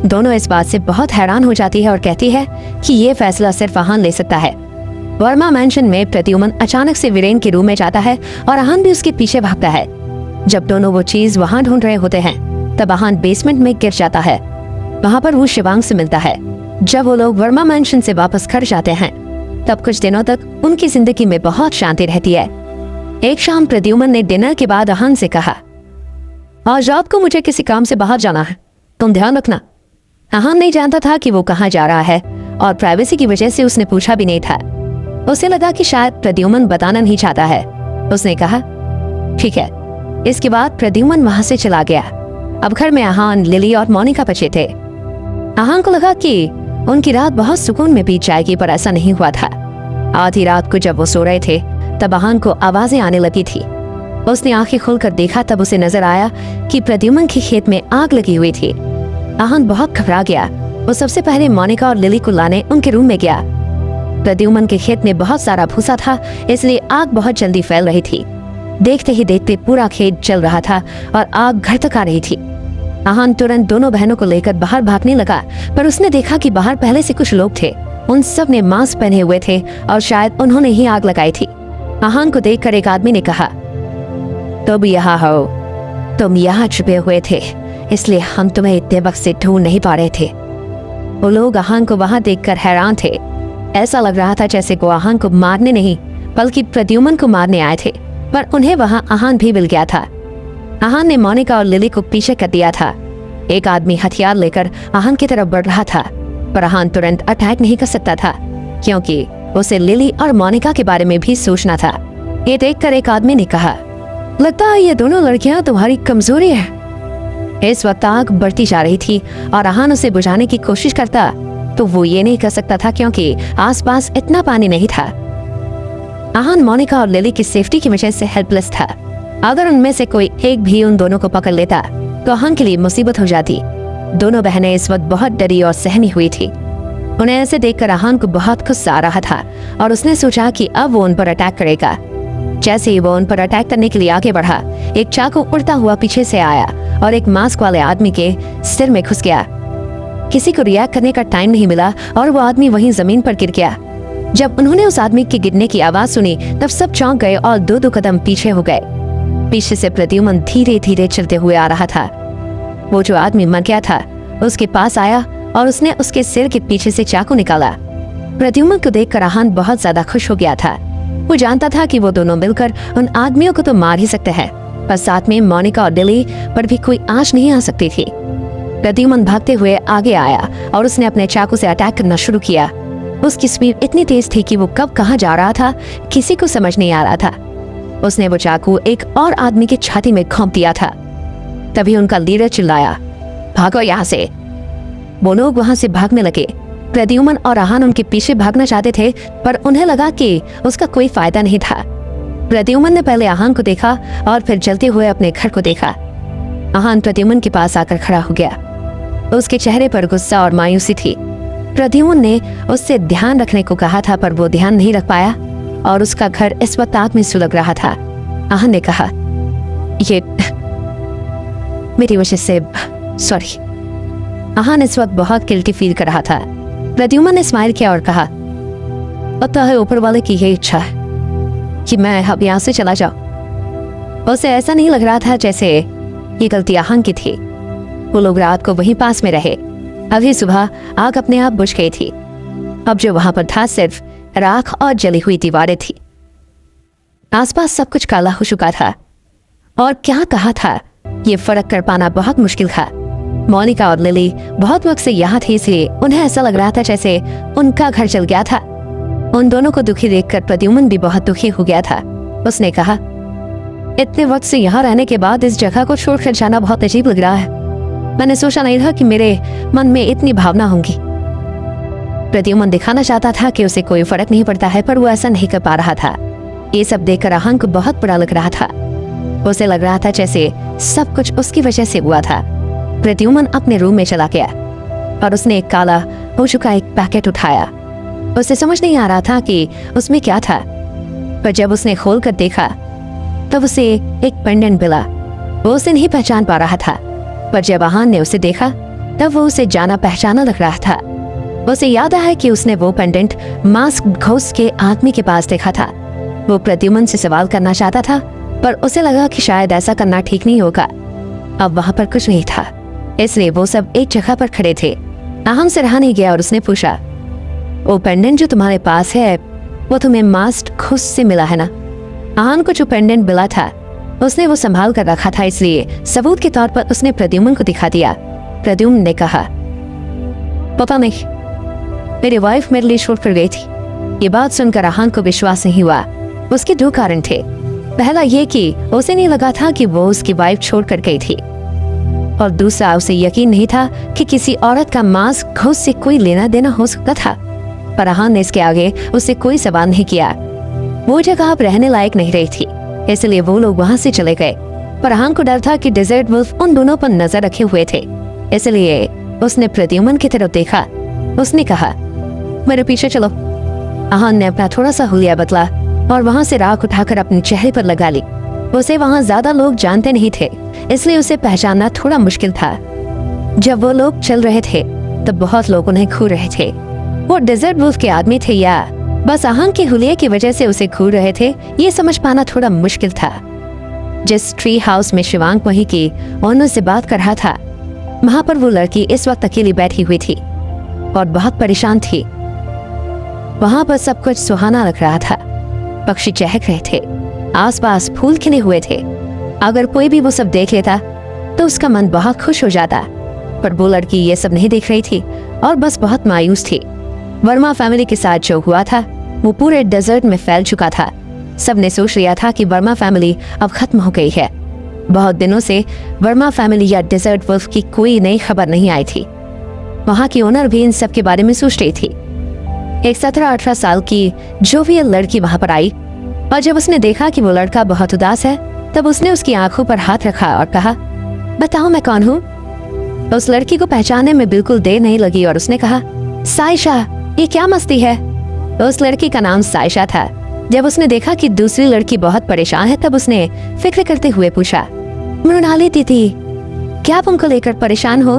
दोनों इस बात से बहुत हैरान हो जाती है और कहती है कि ये फैसला सिर्फ आहान ले सकता है। वर्मा मैंशन में प्रद्युम्न अचानक से वीरेन के रूम में जाता है और आहान भी उसके पीछे भागता है। जब दोनों वो चीज वहाँ ढूंढ रहे होते हैं तब आहान बेसमेंट में गिर जाता है। वहाँ पर वो शिवांग से मिलता है। जब वो लोग वर्मा मैंशन से वापस घर जाते हैं तब कुछ दिनों तक उनकी जिंदगी में बहुत शांति रहती है। एक शाम प्रद्युम्न ने डिनर के बाद आहान से कहा, आज रात को मुझे किसी काम से बाहर जाना है, तुम ध्यान रखना। आहान नहीं जानता था कि वो कहाँ जा रहा है और प्राइवेसी की वजह से उसने पूछा भी नहीं था। उसे लगा कि शायद प्रद्युम्न बताना नहीं चाहता है। उसने कहा ठीक है। इसके बाद प्रद्युम्न वहां से चला गया। अब घर में आहान, लिली और मोनिका बचे थे। आहान को लगा कि उनकी रात बहुत सुकून में बीत जाएगी, पर ऐसा नहीं हुआ था। आधी रात को जब वो सो रहे थे तब आहान को आवाजें आने लगी थी। उसने आंखें खोलकर देखा तब उसे नजर आया कि प्रद्युम्न के खेत में आग लगी हुई थी। आहान बहुत घबरा गया। वो सबसे पहले मोनिका और लिली को लाने उनके रूम में गया। प्रद्युम्न के खेत में बहुत सारा भूसा था, इसलिए आग बहुत जल्दी फैल रही थी। देखते ही देखते पूरा खेत जल रहा था और आग घर तक आ रही थी। आहान तुरंत दोनों बहनों को लेकर बाहर भागने लगा, पर उसने देखा कि बाहर पहले से कुछ लोग थे। उन सब ने मास्क पहने हुए थे और शायद उन्होंने ही आग लगाई थी। आहान को देखकर एक आदमी ने कहा, तुम यहाँ हो, तुम यहाँ छुपे हुए थे, इसलिए हम तुम्हें इतने वक्त से ढूंढ नहीं पा रहे थे। वो लोग आहान को वहाँ देखकर हैरान थे। ऐसा लग रहा था जैसे वो आहान को मारने नहीं बल्कि प्रद्युम्न को मारने आए थे, पर उन्हें वहाँ आहान भी मिल गया था। आहान ने मोनिका और लिली को पीछे कर दिया था। एक आदमी हथियार लेकर आहान की तरफ बढ़ रहा था, पर आहान तुरंत अटैक नहीं कर सकता था क्योंकि उसे लिली और मोनिका के बारे में भी सोचना था। ये देखकर एक आदमी ने कहा, लगता है ये दोनों लड़कियां तुम्हारी कमजोरी है। इस वक्त आग बढ़ती जा रही थी और आहान उसे बुझाने की कोशिश करता तो वो ये नहीं कर सकता था क्योंकि आसपास इतना पानी नहीं था। आहान मोनिका और लिली की सेफ्टी की वजह से हेल्पलेस था। अगर उनमें से कोई एक भी उन दोनों को पकड़ लेता तो आहान के लिए मुसीबत हो जाती। दोनों बहनें इस वक्त बहुत डरी और सहमी हुई थी। उन्हें ऐसे देखकर आहान को बहुत गुस्सा आ रहा था और उसने सोचा कि अब वो उन पर अटैक करेगा। जैसे ही वो उन पर अटैक करने के लिए आगे बढ़ा, एक चाकू उड़ता हुआ पीछे से आया और एक मास्क वाले आदमी के सिर में घुस गया। किसी को रिएक्ट करने का टाइम नहीं मिला और वो आदमी वहीं जमीन पर गिर गया। जब उन्होंने उस आदमी के गिरने की आवाज सुनी तब सब चौंक गए और दो कदम पीछे हो गए। पीछे से प्रद्युम्न धीरे धीरे चलते हुए आ रहा था। वो जो आदमी मर गया था उसके पास आया और उसने उसके सिर के पीछे से चाकू निकाला। प्रद्युम्न को देखकर आहान बहुत ज्यादा खुश हो गया था। वो जानता था कि वो दोनों मिलकर उन आदमियों को तो मार ही सकते हैं, पर साथ में मोनिका और लिली पर भी कोई आंच नहीं आ सकती थी। प्रद्युम्न भागते हुए आगे आया और उसने अपने चाकू से अटैक करना शुरू किया। उसकी स्पीड इतनी तेज थी कि वो कब कहाँ जा रहा था किसी को समझ नहीं आ रहा था। उसने वो चाकू एक और आदमी की छाती में घोंप दिया था। तभी उनका लीडर चिल्लाया, भागो यहाँ से। वो लोग वहां से भागने लगे। प्रद्युम्न और आहान उनके पीछे भागना चाहते थे, पर उन्हें लगा कि उसका कोई फायदा नहीं था। प्रद्युम्न ने पहले आहान को देखा और फिर जलते हुए अपने घर को देखा। आहान प्रद्युम्न के पास आकर खड़ा हो गया। उसके चेहरे पर गुस्सा और मायूसी थी। प्रद्युम्न ने उससे ध्यान रखने को कहा था, पर वो ध्यान नहीं रख पाया और उसका घर इस वक्त आग में सुलग रहा था। आहान ने कहा, ये मेरी वजह से सॉरी। आहान इस वक्त बहुत गिल्टी फील कर रहा था। प्रद्युम्न ने स्माइल किया और कहा, पता है ऊपर वाले की यही इच्छा है कि मैं अब यहाँ से चला जाऊं। उसे ऐसा नहीं लग रहा था जैसे ये गलती आहान की थी। वो लोग रात को वहीं पास में रहे। अभी सुबह आग अपने आप बुझ गई थी। अब जो वहां पर था सिर्फ राख और जली हुई दीवारें थी। आसपास सब कुछ काला हो चुका था और क्या कहा था ये फर्क कर पाना बहुत मुश्किल था। मोनिका और लिली बहुत वक्त से यहाँ थी, इसलिए उन्हें ऐसा लग रहा था जैसे उनका घर जल गया था। उन दोनों को दुखी देखकर प्रद्युम्न भी बहुत दुखी हो गया था। उसने कहा, इतने वक्त से यहाँ रहने के बाद इस जगह को छोड़कर जाना बहुत अजीब लग रहा है। मैंने सोचा नहीं था कि मेरे मन में इतनी भावना होंगी। प्रद्युम्न दिखाना चाहता था कि उसे कोई फर्क नहीं पड़ता है, पर वो ऐसा नहीं कर पा रहा था। ये सब देखकर आहान को बहुत बुरा लग रहा था। उसे लग रहा था जैसे सब कुछ उसकी वजह से हुआ था। प्रद्युम्न अपने रूम में चला गया और उसने एक काला हो चुका एक पैकेट उठाया। उसे समझ नहीं आ रहा था कि उसमें क्या था, पर जब उसने खोल कर देखा तब उसे एक पेंडेंट मिला। वो उसे नहीं पहचान पा रहा था, पर जब आहान ने उसे देखा तब वो उसे जाना पहचाना लग रहा था। उसे याद आया कि उसने वो पेंडेंट मास्क घोस्ट के आदमी के पास देखा था। वो प्रद्युम्न से सवाल करना चाहता था, पर उसे लगा कि शायद ऐसा करना ठीक नहीं होगा। अब वहाँ पर कुछ नहीं था, इसलिए वो सब एक जगह पर खड़े थे। आहान से रहा नहीं गया और उसने पूछा, वो पेंडेंट जो तुम्हारे पास है वो तुम्हें मास्क घोस्ट से मिला है ना? आहान को जो पेंडेंट मिला था उसने वो संभाल कर रखा था, इसलिए सबूत के तौर पर उसने प्रद्युम्न को दिखा दिया। प्रद्युम्न ने कहा, पता नहीं, मेरी वाइफ मेरे लिए छोड़ कर गई थी। ये बात सुनकर आहान को विश्वास नहीं हुआ। उसके दो कारण थे। पहला ये कि उसे नहीं लगा था कि वो उसकी वाइफ छोड़ कर गई थी, और दूसरा उसे यकीन नहीं था कि किसी औरत का मास्क घोस्ट से कोई लेना देना हो सकता था। पर आहान ने इसके आगे उससे कोई सवाल नहीं किया। वो जगह अब रहने लायक नहीं रही थी, इसलिए वो लोग वहाँ से चले गए। पर आहान को डर था कि डेजर्ट वुल्फ उन दोनों पर नजर रखे हुए थे, इसलिए उसने प्रद्युम्न की तरफ देखा। उसने कहा, मेरे पीछे चलो। आहान ने अपना थोड़ा सा हुलिया बदला और वहाँ से राख उठाकर अपने चेहरे पर लगा ली। उसे वहाँ ज्यादा लोग जानते नहीं थे, इसलिए उसे पहचानना थोड़ा मुश्किल था। जब वो लोग चल रहे थे तब बहुत लोग उन्हें घूर रहे थे। वो डेजर्ट वुल्फ के आदमी थे या बस आहान के हुलिये की वजह से उसे घूर रहे थे, ये समझ पाना थोड़ा मुश्किल था। जिस ट्री हाउस में शिवांक वहीं की ओनर से बात कर रहा था, वहाँ पर वो लड़की इस वक्त अकेली बैठी हुई थी और बहुत परेशान थी। वहाँ पर सब कुछ सुहाना लग रहा था। पक्षी चहक रहे थे, आसपास फूल खिले हुए थे। अगर कोई भी वो सब देख लेता तो उसका मन बहुत खुश हो जाता, पर वो लड़की ये सब नहीं देख रही थी और बस बहुत मायूस थी। वर्मा फैमिली के साथ जो हुआ था वो पूरे डेजर्ट में फैल चुका था। सबने सोच लिया था कि वर्मा फैमिली अब खत्म हो गई है। बहुत दिनों से वर्मा फैमिली या डेजर्ट वुल्फ की कोई नई खबर नहीं आई थी। वहाँ की ओनर भी इन सब के बारे में सोच रही थी। एक 17-18 साल की जोवियल लड़की वहाँ पर आई, और जब उसने देखा कि वो लड़का बहुत उदास है तब उसने उसकी आंखों पर हाथ रखा और कहा, बताओ मैं कौन हूँ? उस लड़की को पहचानने में बिल्कुल देर नहीं लगी और उसने कहा, साइशा, ये क्या मस्ती है? उस लड़की का नाम साइशा था। जब उसने देखा कि दूसरी लड़की बहुत परेशान है तब उसने फिक्र करते हुए पूछा, मृणाली दीदी, क्या आप उनको लेकर परेशान हो?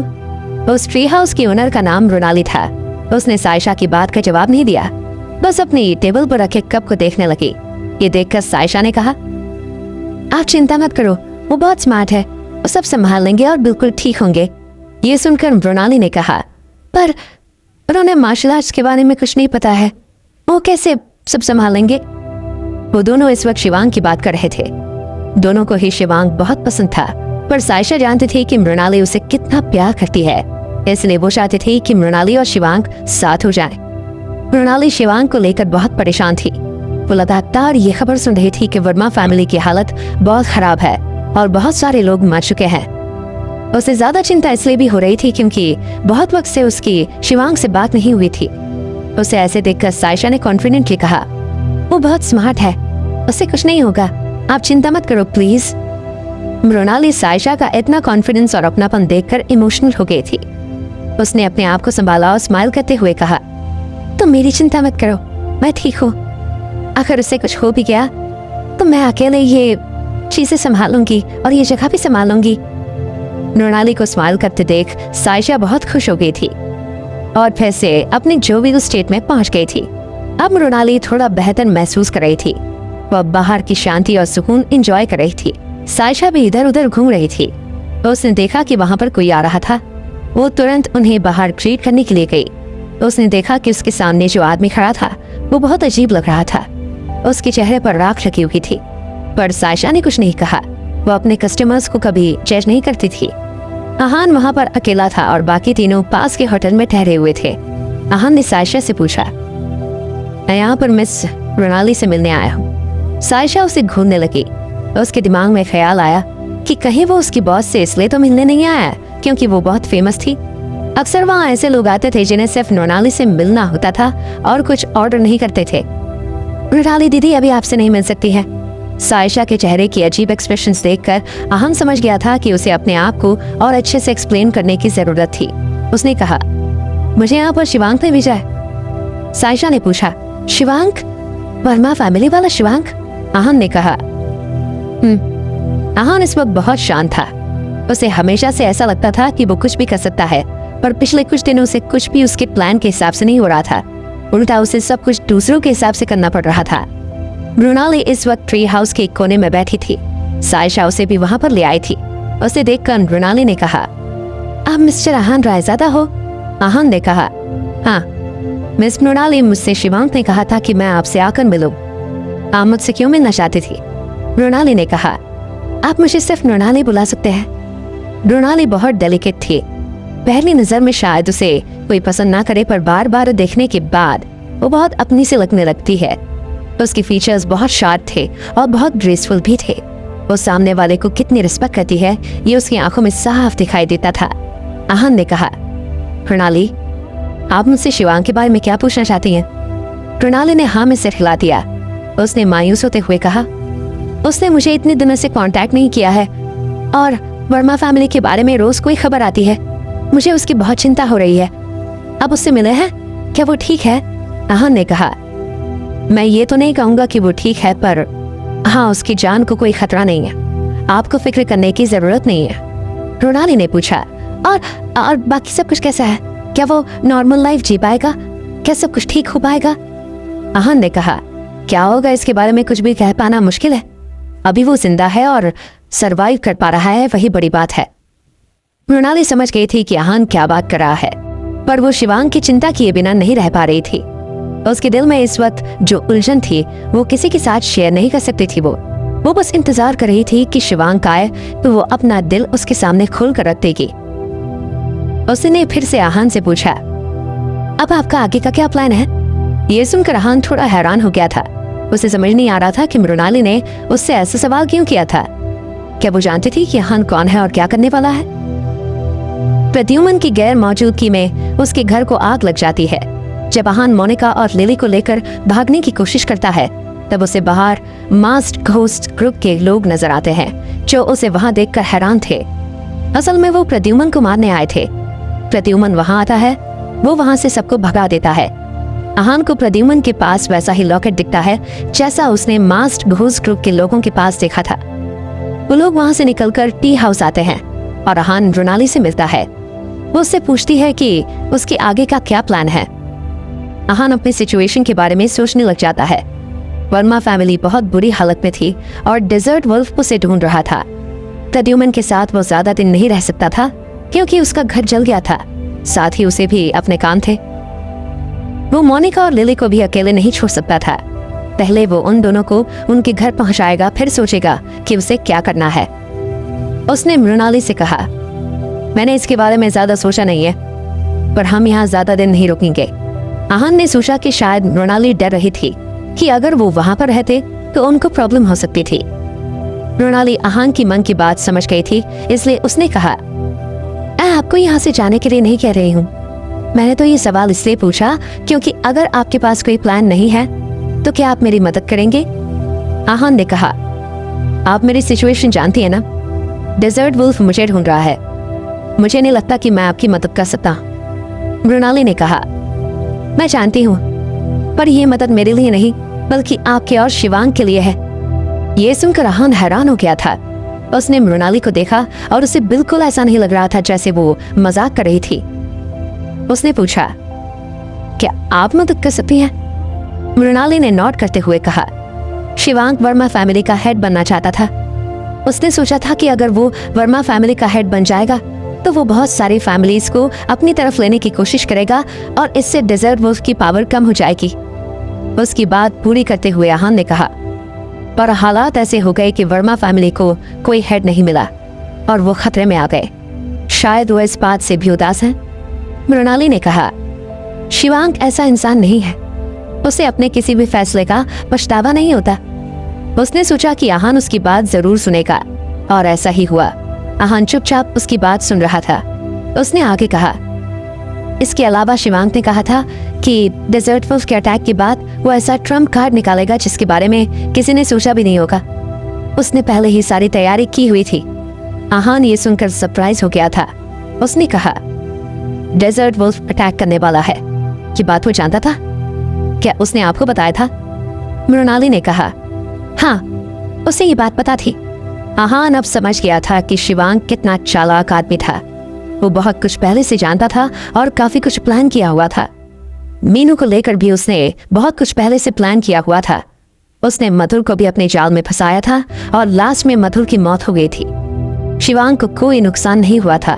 उस ट्री हाउस की ओनर का नाम मृणाली था। उसने साइशा की बात का जवाब नहीं दिया, बस अपनी टेबल पर रखे कप को देखने लगी। ये देखकर साइशा ने कहा, आप चिंता मत करो, वो बहुत स्मार्ट है, वो सब संभाल लेंगे और बिल्कुल ठीक होंगे। ये सुनकर मृणाली ने कहा, पर उन्हें मार्शल आर्ट्स के बारे में कुछ नहीं पता है, वो कैसे सब संभालेंगे? वो दोनों इस वक्त शिवांग की बात कर रहे थे। दोनों को ही शिवांग बहुत पसंद था, पर साइशा जानती थी कि मृणाली उसे कितना प्यार करती है, इसलिए वो चाहती थी कि मृणाली और शिवांग साथ हो जाएं। मृणाली शिवांग को लेकर बहुत परेशान थी। वो लगातार ये खबर सुन रही थी कि वर्मा फैमिली की हालत बहुत खराब है और बहुत सारे लोग मर चुके हैं। उसे ज्यादा चिंता इसलिए भी हो रही थी क्योंकि बहुत वक्त से उसकी शिवांग से बात नहीं हुई थी। उसे ऐसे देखकर साइशा ने कॉन्फिडेंटली कहा, वो बहुत स्मार्ट है, उससे कुछ नहीं होगा, आप चिंता मत करो प्लीज। मृणाली साइशा का इतना कॉन्फिडेंस और अपनापन देखकर इमोशनल हो गई थी। उसने अपने आप को संभाला और स्माइल करते हुए कहा, तुम मेरी चिंता मत करो, मैं ठीक हूँ। अगर उससे कुछ हो भी गया तो मैं अकेले ये चीजें संभालूंगी और ये जगह भी संभालूंगी। मृणाली को स्माइल करते देख साइशा बहुत खुश हो गई थी और फिर से अपने जोवियल स्टेट में पहुंच गई थी। अब मृणाली थोड़ा बेहतर महसूस कर रही थी। वह बाहर की शांति और सुकून एंजॉय कर रही थी। साइशा भी इधर उधर घूम रही थी। उसने देखा कि वहाँ पर कोई आ रहा था। वो तुरंत उन्हें बाहर ग्रीट करने के लिए गई। उसने देखा कि उसके सामने जो आदमी खड़ा था वो बहुत अजीब लग रहा था। उसके चेहरे पर राख लगी हुई थी, पर साइशा ने कुछ नहीं कहा। वो अपने कस्टमर्स को कभी जज नहीं करती थी। आहान वहाँ पर अकेला था और बाकी तीनों पास के होटल में ठहरे हुए थे। आहान ने साइशा से पूछा, मैं यहाँ पर मिस मृणाली से मिलने आया हूँ। साइशा उसे घूरने लगी। उसके दिमाग में ख्याल आया कि कहीं वो उसकी बॉस से इसलिए तो मिलने नहीं आया क्योंकि वो बहुत फेमस थी। अक्सर वहाँ ऐसे लोग आते थे जिन्हें सिर्फ मृणाली से मिलना होता था और कुछ ऑर्डर नहीं करते थे। मृणाली दीदी अभी आपसे नहीं मिल सकती है। साइशा के चेहरे की अजीब एक्सप्रेशंस देखकर आहान समझ गया था कि उसे अपने आप को और अच्छे से एक्सप्लेन करने की जरूरत थी। उसने कहा, मुझे यहाँ पर शिवांक ने भेजा है। साइशा ने पूछा, शिवांक? वर्मा फैमिली वाला शिवांक? आहान ने कहा, आहान इस वक्त बहुत शांत था। उसे हमेशा से ऐसा लगता था कि वो कुछ भी कर सकता है, पर पिछले कुछ दिनों से कुछ भी उसके प्लान के हिसाब से नहीं हो रहा था। उल्टा उसे सब कुछ दूसरों के हिसाब से करना पड़ रहा था। मृणाली इस वक्त ट्री हाउस के एक कोने में बैठी थी। सायशा उसे भी वहां पर ले आई थी। उसे देखकर मृणाली ने कहा, आप मिस्टर आहान रायजादा हो? आहान ने कहा, हाँ। मिस मृणाली, मुझसे शिवांक ने कहा था कि मैं आपसे आकर मिलूं। आप मुझसे क्यों मिलना चाहती थी? मृणाली ने कहा, आप मुझे सिर्फ मृणाली बुला सकते हैं। मृणाली बहुत डेलिकेट थी। पहली नजर में शायद उसे कोई पसंद ना करे, पर बार बार देखने के बाद वो बहुत अपनी से लगने लगती है। उसके फीचर्स बहुत शार्प थे और बहुत ग्रेसफुल भी थे। वो सामने वाले को कितनी रिस्पेक्ट करती है ये उसकी आंखों में साफ दिखाई देता था। आहान ने कहा, मृणाली, आप मुझसे शिवांक के बारे में क्या पूछना चाहती हैं? मृणाली ने हाँ में सिर हिला दिया। उसने मायूस होते हुए कहा, उसने मुझे इतने दिनों से कांटेक्ट नहीं किया है और वर्मा फैमिली के बारे में रोज कोई खबर आती है। मुझे उसकी बहुत चिंता हो रही है। अब उससे मिले हैं? क्या वो ठीक है? आहान ने कहा, मैं ये तो नहीं कहूंगा कि वो ठीक है, पर हाँ, उसकी जान को कोई खतरा नहीं है। आपको फिक्र करने की जरूरत नहीं है। मृणाली ने पूछा, और बाकी सब कुछ कैसा है? क्या वो नॉर्मल लाइफ जी पाएगा? क्या सब कुछ ठीक हो पाएगा? आहान ने कहा, क्या होगा इसके बारे में कुछ भी कह पाना मुश्किल है। अभी वो जिंदा है और सरवाइव कर पा रहा है, वही बड़ी बात है। मृणाली समझ गई थी कि आहान क्या बात कर रहा है, पर वो शिवांक की चिंता किए बिना नहीं रह पा रही थी। उसके दिल में इस वक्त जो उलझन थी वो किसी के साथ शेयर नहीं कर सकती थी। वो बस इंतजार कर रही थी कि शिवांक आए तो वो अपना दिल उसके सामने खोल कर रख देगी। उसने फिर से आहान से पूछा, अब आपका आगे का क्या प्लान है? ये सुनकर आहान थोड़ा हैरान हो गया था। उसे समझ नहीं आ रहा था कि मृणाली ने उससे ऐसा सवाल क्यों किया था। क्या वो जानती थी कि आहान कौन है और क्या करने वाला है? प्रद्युम्न की गैर मौजूदगी में उसके घर को आग लग जाती है। जब आहान मोनिका और लिली को लेकर भागने की कोशिश करता है तब उसे बाहर मास्क्ड घोस्ट ग्रुप के लोग नजर आते हैं जो उसे वहां देखकर हैरान थे। असल में वो प्रद्युम्न को मारने आए थे। प्रद्युम्न वहां आता है, वो वहां से सबको भगा देता है। आहान को प्रद्युम्न के पास वैसा ही लॉकेट दिखता है जैसा उसने मास्क्ड घोस्ट ग्रुप के लोगों के पास देखा था। वो लोग वहां से निकलकर टी हाउस आते हैं और आहान मृणाली से मिलता है। वो उससे पूछती है कि उसके आगे का क्या प्लान है। आहान अपनी सिचुएशन के बारे में सोचने लग जाता है। वर्मा फैमिली बहुत बुरी हालत में थी और डेजर्ट वुल्फ उसे ढूंढ रहा था। प्रद्युम्न के साथ वो ज्यादा दिन नहीं रह सकता था क्योंकि उसका घर जल गया था। साथ ही उसे भी अपने काम थे। वो मोनिका और लिली को भी अकेले नहीं छोड़ सकता था। पहले वो उन दोनों को उनके घर पहुंचाएगा, फिर सोचेगा कि उसे क्या करना है। उसने मृणाली से कहा, मैंने इसके बारे में ज्यादा सोचा नहीं है, पर हम यहाँ ज्यादा दिन नहीं रुकेंगे। आहान ने सोचा कि शायद मृणाली डर रही थी कि अगर वो वहां पर रहते तो उनको प्रॉब्लम हो सकती थी। मृणाली आहान की मन की बात समझ गई थी, इसलिए उसने कहा, मैं आपको यहाँ से जाने के लिए नहीं कह रही हूँ। मैंने तो ये सवाल इसलिए पूछा क्योंकि अगर आपके पास कोई प्लान नहीं है तो क्या आप मेरी मदद करेंगे? आहान ने कहा, आप मेरी सिचुएशन जानती है ना। डेजर्ट वुल्फ मुझे ढूंढ रहा है। मुझे नहीं लगता कि मैं आपकी मदद कर सकता। मृणाली ने कहा, मैं जानती हूँ, पर यह मदद मेरे लिए नहीं बल्कि आपके और शिवांक के लिए है। ये सुनकर आहान हैरान हो गया था। उसने मृणाली को देखा और उसे बिल्कुल ऐसा नहीं लग रहा था जैसे वो मजाक कर रही थी। उसने पूछा, क्या आप मदद कर सकती हैं? मृणाली ने नोट करते हुए कहा, शिवांक वर्मा फैमिली का हेड बनना चाहता था। उसने सोचा था कि अगर वो वर्मा फैमिली का हेड बन जाएगा तो वो बहुत सारी फैमिलीज को अपनी तरफ लेने की कोशिश करेगा और इससे डेजर्ट वुल्फ की पावर कम हो जाएगी। उसकी बात पूरी करते हुए आहान ने कहा, पर हालात ऐसे हो गए कि वर्मा फैमिली को कोई हेड नहीं मिला और वो खतरे में आ गए। शायद वो इस बात से भी उदास हैं। मृणाली ने कहा, शिवांक ऐसा इंसान नहीं है। उसे अपने किसी भी फैसले का पछतावा नहीं होता। उसने सोचा कि आहान उसकी बात जरूर सुनेगा और ऐसा ही हुआ। आहान चुपचाप उसकी बात सुन रहा था। उसने आगे कहा, इसके अलावा शिवांक ने कहा था कि डेजर्ट वुल्फ के अटैक के बाद वो ऐसा ट्रम्प कार्ड निकालेगा जिसके बारे में किसी ने सोचा भी नहीं होगा। उसने पहले ही सारी तैयारी की हुई थी। आहान ये सुनकर सरप्राइज हो गया था। उसने कहा, डेजर्ट वुल्फ अटैक करने वाला है। ये बात वो जानता था? क्या उसने आपको बताया था? मृणाली ने कहा, हाँ, उसे ये बात पता थी। आहान अब समझ गया था कि शिवांग कितना चालाक आदमी था। वो बहुत कुछ पहले से जानता था और काफी कुछ प्लान किया हुआ था। मीनू को लेकर भी उसने बहुत कुछ पहले से प्लान किया हुआ था। उसने मधुर को भी अपने जाल में फंसाया था और लास्ट में मधुर की मौत हो गई थी। शिवांग को कोई नुकसान नहीं हुआ था।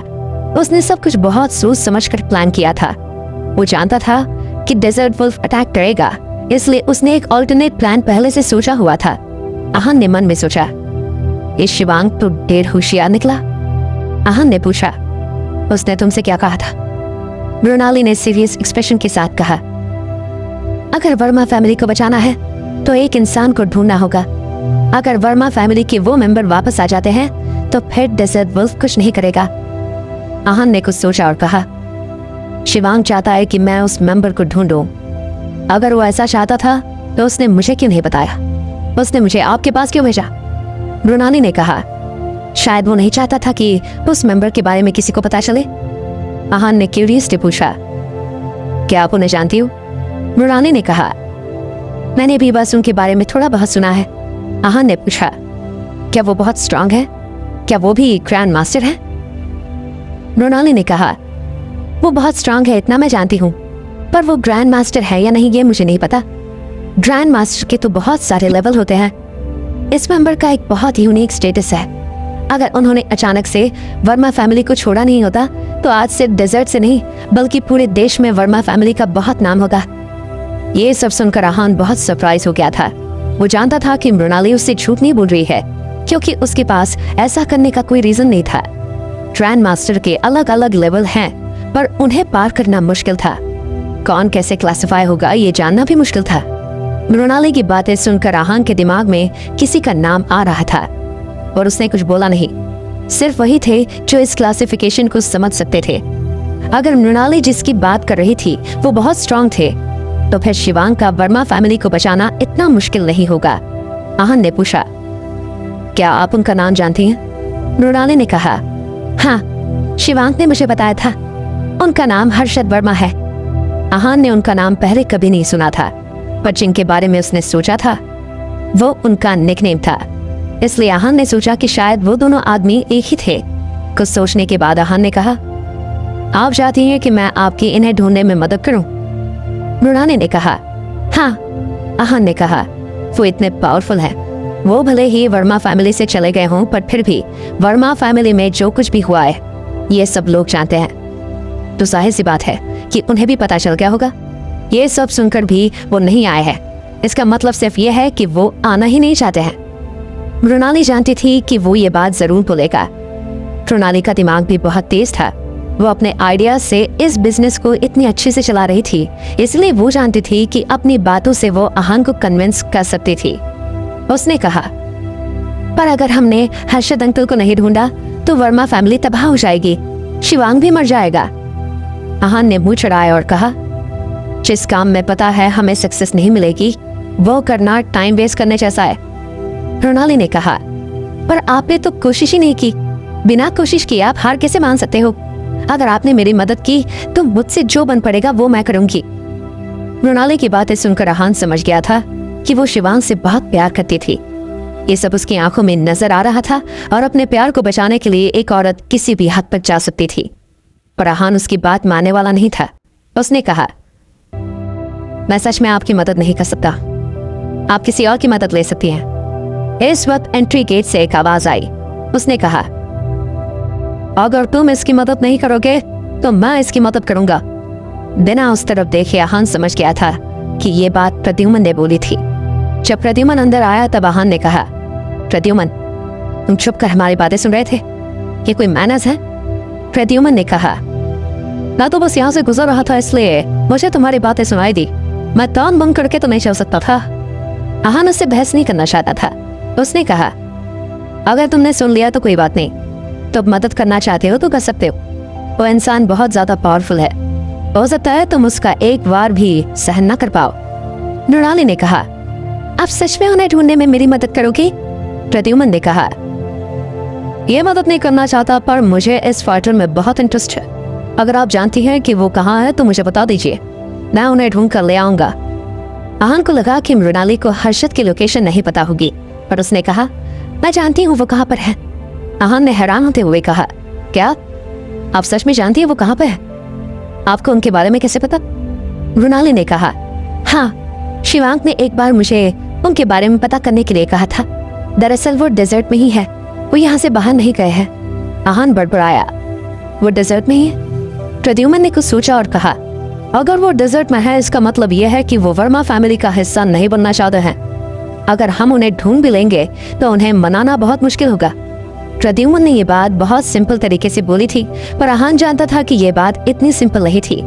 उसने सब कुछ बहुत सोच समझकर प्लान किया था। वो जानता था कि डेजर्ट वुल्फ अटैक करेगा, इसलिए उसने एक ऑल्टरनेट प्लान पहले से सोचा हुआ था। आहान ने मन में सोचा, ये शिवांग तो ढेर होशियार निकला। आहान ने पूछा, उसने तुमसे क्या कहा था? मृणाली ने सीरियस एक्सप्रेशन के साथ कहा, अगर वर्मा फैमिली को बचाना है तो एक इंसान को ढूंढना होगा। अगर वर्मा फैमिली के वो मेंबर वापस आ जाते हैं तो फिर डेजर्ट वुल्फ कुछ नहीं करेगा। आहान ने कुछ सोचा और कहा, शिवांग चाहता है कि मैं उस मेंबर को ढूंढूं। अगर वो ऐसा चाहता था तो उसने मुझे क्यों नहीं बताया? उसने मुझे आपके पास क्यों भेजा? मृणाली ने कहा, शायद वो नहीं चाहता था कि उस मेंबर के बारे में किसी को पता चले। आहान ने क्यूरियसली पूछा, क्या आप उन्हें जानती हो? मृणाली ने कहा, मैंने भी बस उनके बारे में थोड़ा बहुत सुना है। आहान ने पूछा, क्या वो बहुत स्ट्रांग है? क्या वो भी ग्रैंड मास्टर है? मृणाली ने कहा, वो बहुत स्ट्रांग है इतना मैं जानती हूँ, पर वो ग्रैंड मास्टर है या नहीं ये मुझे नहीं पता। ग्रैंड मास्टर के तो बहुत सारे लेवल होते हैं। इस मेंबर का एक बहुत यूनिक स्टेटस है। अगर उन्होंने अचानक से वर्मा फैमिली को छोड़ा नहीं होता तो आज सिर्फ डेजर्ट से नहीं बल्कि पूरे देश में वर्मा फैमिली का बहुत नाम होगा। ये सब सुनकर आहान बहुत सरप्राइज हो गया था। वो जानता था कि मृणाली उससे झूठ नहीं बोल रही है, क्योंकि उसके पास ऐसा करने का कोई रीजन नहीं था। ग्रैंड मास्टर के अलग अलग लेवल हैं, पर उन्हें पार करना मुश्किल था। कौन कैसे क्लासिफाई होगा ये जानना भी मुश्किल था। मृणाली की बातें सुनकर आहान के दिमाग में किसी का नाम आ रहा था और उसने कुछ बोला नहीं। सिर्फ वही थे जो इस क्लासिफिकेशन को समझ सकते थे। अगर मृणाली जिसकी बात कर रही थी वो बहुत स्ट्रांग थे तो फिर शिवांग का वर्मा फैमिली को बचाना इतना मुश्किल नहीं होगा। आहान ने पूछा, क्या आप उनका नाम जानती हैं? मृणाली ने कहा, हाँ, शिवांग ने मुझे बताया था। उनका नाम हर्षद वर्मा है। आहान ने उनका नाम पहले कभी नहीं सुना था, पर जिनके बारे में उसने सोचा था वो उनका निकनेम था। इसलिए आहान ने सोचा कि शायद वो दोनों आदमी एक ही थे। कुछ सोचने के बाद आहान ने कहा, आप चाहती हैं कि मैं आपकी इन्हें ढूंढने में मदद करूं? मृणाली ने कहा, हाँ। आहान ने कहा, वो इतने पावरफुल हैं। वो भले ही वर्मा फैमिली से चले गए हों, पर फिर भी वर्मा फैमिली में जो कुछ भी हुआ है ये सब लोग जानते हैं। तो जाहिर सी बात है कि उन्हें भी पता चल गया होगा। ये सब सुनकर भी वो नहीं आए हैं, इसका मतलब सिर्फ ये है कि वो आना ही नहीं चाहते हैं। मृणाली जानती थी कि वो ये बात जरूर बोलेगा। मृणाली का दिमाग भी बहुत तेज था। वो अपने आइडिया से इस बिजनेस को इतनी अच्छे से चला रही थी, इसलिए वो जानती थी कि अपनी बातों से वो आहान को कन्विंस कर सकती थी। उसने कहा, पर अगर हमने हर्षद अंकल को नहीं ढूंढा तो वर्मा फैमिली तबाह हो जाएगी, शिवांग भी मर जाएगा। आहान ने मुंह चढ़ाया और कहा, जिस काम में पता है हमें सक्सेस नहीं मिलेगी वो करना टाइम वेस्ट करने जैसा है। मृणाली ने कहा, पर आपने तो कोशिश ही नहीं की। बिना कोशिश किए आप हार कैसे मान सकते हो? अगर आपने मेरी मदद की तो मुझसे जो बन पड़ेगा वो मैं करूंगी। मृणाली की बातें सुनकर आहान समझ गया था कि वो शिवांग से बहुत प्यार करती थी। ये सब उसकी आंखों में नजर आ रहा था और अपने प्यार को बचाने के लिए एक औरत किसी भी हद तक जा सकती थी, पर आहान उसकी बात मानने वाला नहीं था। उसने कहा, मैं सच में आपकी मदद नहीं कर सकता। आप किसी और की मदद ले सकती हैं। इस वक्त एंट्री गेट से एक आवाज आई। उसने कहा, अगर तुम इसकी मदद नहीं करोगे तो मैं इसकी मदद करूंगा। बिना उस तरफ देखे आहान समझ गया था कि ये बात प्रद्युमन ने बोली थी। जब प्रद्युमन अंदर आया तब आहान ने कहा, प्रद्युमन, तुम छुप कर हमारी बातें सुन रहे थे? ये कोई मैनर्स है? प्रद्युमन ने कहा, मैं तो बस यहाँ से गुजर रहा था इसलिए मुझे तुम्हारी बातें सुनाई दी। मैं तान बंद करके तो नहीं चल सकता था। आहान उससे बहस नहीं करना चाहता था। उसने कहा, अगर तुमने सुन लिया तो कोई बात नहीं, तुम मदद करना चाहते हो तो कर सकते हो। वो इंसान बहुत ज्यादा पावरफुल है, हो सकता है तुम उसका एक बार भी सहन न कर पाओ। मृणाली ने कहा, आप सच में उन्हें ढूंढने में मेरी मदद करोगे? प्रद्युमन ने कहा, ये मदद नहीं करना चाहता पर मुझे इस फाइटर में बहुत इंटरेस्ट है। अगर आप जानती हैं कि वो कहाँ है तो मुझे बता दीजिए, मैं उन्हें ढूंढ कर ले आऊंगा। आहान को लगा कि मृणाली को हर्षद की लोकेशन नहीं पता होगी, पर उसने कहा, मैं जानती हूँ वो कहाँ पर है। आहान ने हैरान होते हुए कहा, क्या आप सच में जानती है वो कहाँ पर है? आपको उनके बारे में कैसे पता? मृणाली ने कहा, हाँ, शिवांक ने एक बार मुझे उनके बारे में पता करने के लिए कहा था। दरअसल वो डेजर्ट में ही है, वो यहाँ से बाहर नहीं गए हैं। आहान बड़बड़ाया, वो डेजर्ट में ही है? प्रद्युम्न ने कुछ सोचा और कहा, अगर वो डेजर्ट में है इसका मतलब यह है कि वो वर्मा फैमिली का हिस्सा नहीं बनना चाहते हैं। अगर हम उन्हें ढूंढ भी लेंगे तो उन्हें मनाना बहुत मुश्किल होगा। प्रद्युम्न ने ये बात बहुत सिंपल तरीके से बोली थी, पर आहान जानता था कि ये बात इतनी सिंपल नहीं थी।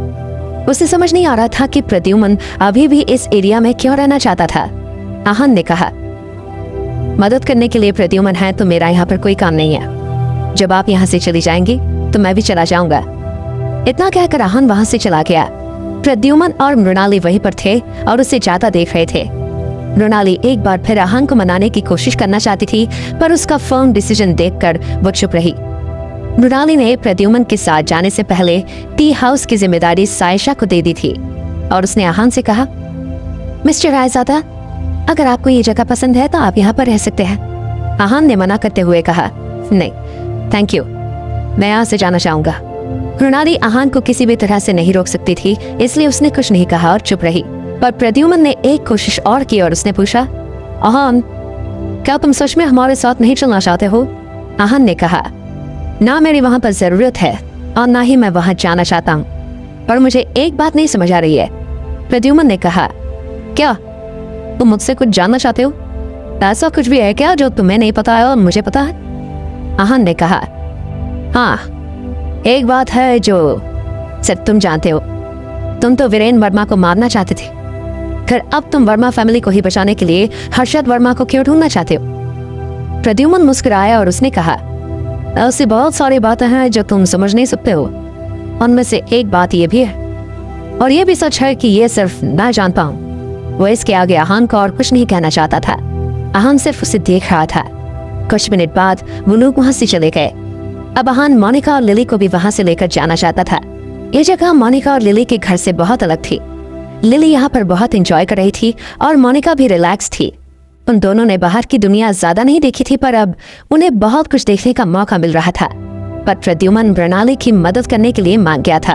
उसे समझ नहीं आ रहा था कि प्रद्युम्न अभी भी इस एरिया में क्यों रहना चाहता था। आहान ने कहा, मदद करने के लिए प्रद्युम्न है तो मेरा यहाँ पर कोई काम नहीं है। जब आप यहाँ से चली जाएंगी तो मैं भी चला जाऊंगा। इतना कहकर आहान वहां से चला गया। प्रद्युम्न और मृणाली वहीं पर थे और उसे जाता देख रहे थे। मृणाली एक बार फिर आहान को मनाने की कोशिश करना चाहती थी, पर उसका फर्म डिसीजन देखकर वो चुप रही। मृणाली ने प्रद्युम्न के साथ जाने से पहले टी हाउस की जिम्मेदारी सायशा को दे दी थी और उसने आहान से कहा, मिस्टर रायजादा, अगर आपको ये जगह पसंद है तो आप यहाँ पर रह सकते हैं। आहान ने मना करते हुए कहा, नहीं थैंक यू, मैं यहाँ से जाना चाहूंगा। मृणाली आहान को किसी भी तरह से नहीं रोक सकती थी, इसलिए उसने कुछ नहीं कहा और चुप रही। पर प्रद्युम्न ने एक कोशिश और की और उसने पूछा, आहान, क्या तुम सच में हमारे साथ नहीं चलना चाहते हो? आहान ने कहा, ना मेरी वहां पर जरूरत है और ना ही मैं वहां जाना चाहता हूँ, पर मुझे एक बात नहीं समझ आ रही है। प्रद्युम्न ने कहा, क्या तुम मुझसे कुछ जानना चाहते हो? ऐसा कुछ भी है क्या जो तुम्हें नहीं पता है और मुझे पता है? आहान ने कहा, हाँ, एक बात है जो सिर्फ तुम जानते हो। तुम तो वीरेन वर्मा को मारना चाहते थे, फिर अब तुम वर्मा फैमिली को ही बचाने के लिए हर्षद वर्मा को क्यों ढूंढना चाहते हो? प्रद्युम्न मुस्कुराया और उसने कहा, ऐसी बहुत सारी बातें हैं जो तुम समझ नहीं सकते हो। उनमें से एक बात ये भी है, और ये भी सच है कि ये सिर्फ मैं जानता हूँ। वो इसके आगे आहान को और कुछ नहीं कहना चाहता था। आहान सिर्फ उसे देख रहा था। कुछ मिनट बाद वो लोग वहां से चले गए। अब आहान मोनिका और लिली को भी वहां से लेकर जाना चाहता था। ये जगह मोनिका और लिली के घर से बहुत अलग थी। लिली यहाँ पर बहुत एंजॉय कर रही थी और मोनिका भी रिलैक्स थी। उन दोनों ने बाहर की दुनिया ज्यादा नहीं देखी थी, पर अब उन्हें बहुत कुछ देखने का मौका मिल रहा था। पर प्रद्युम्न मृणाली की मदद करने के लिए मान गया था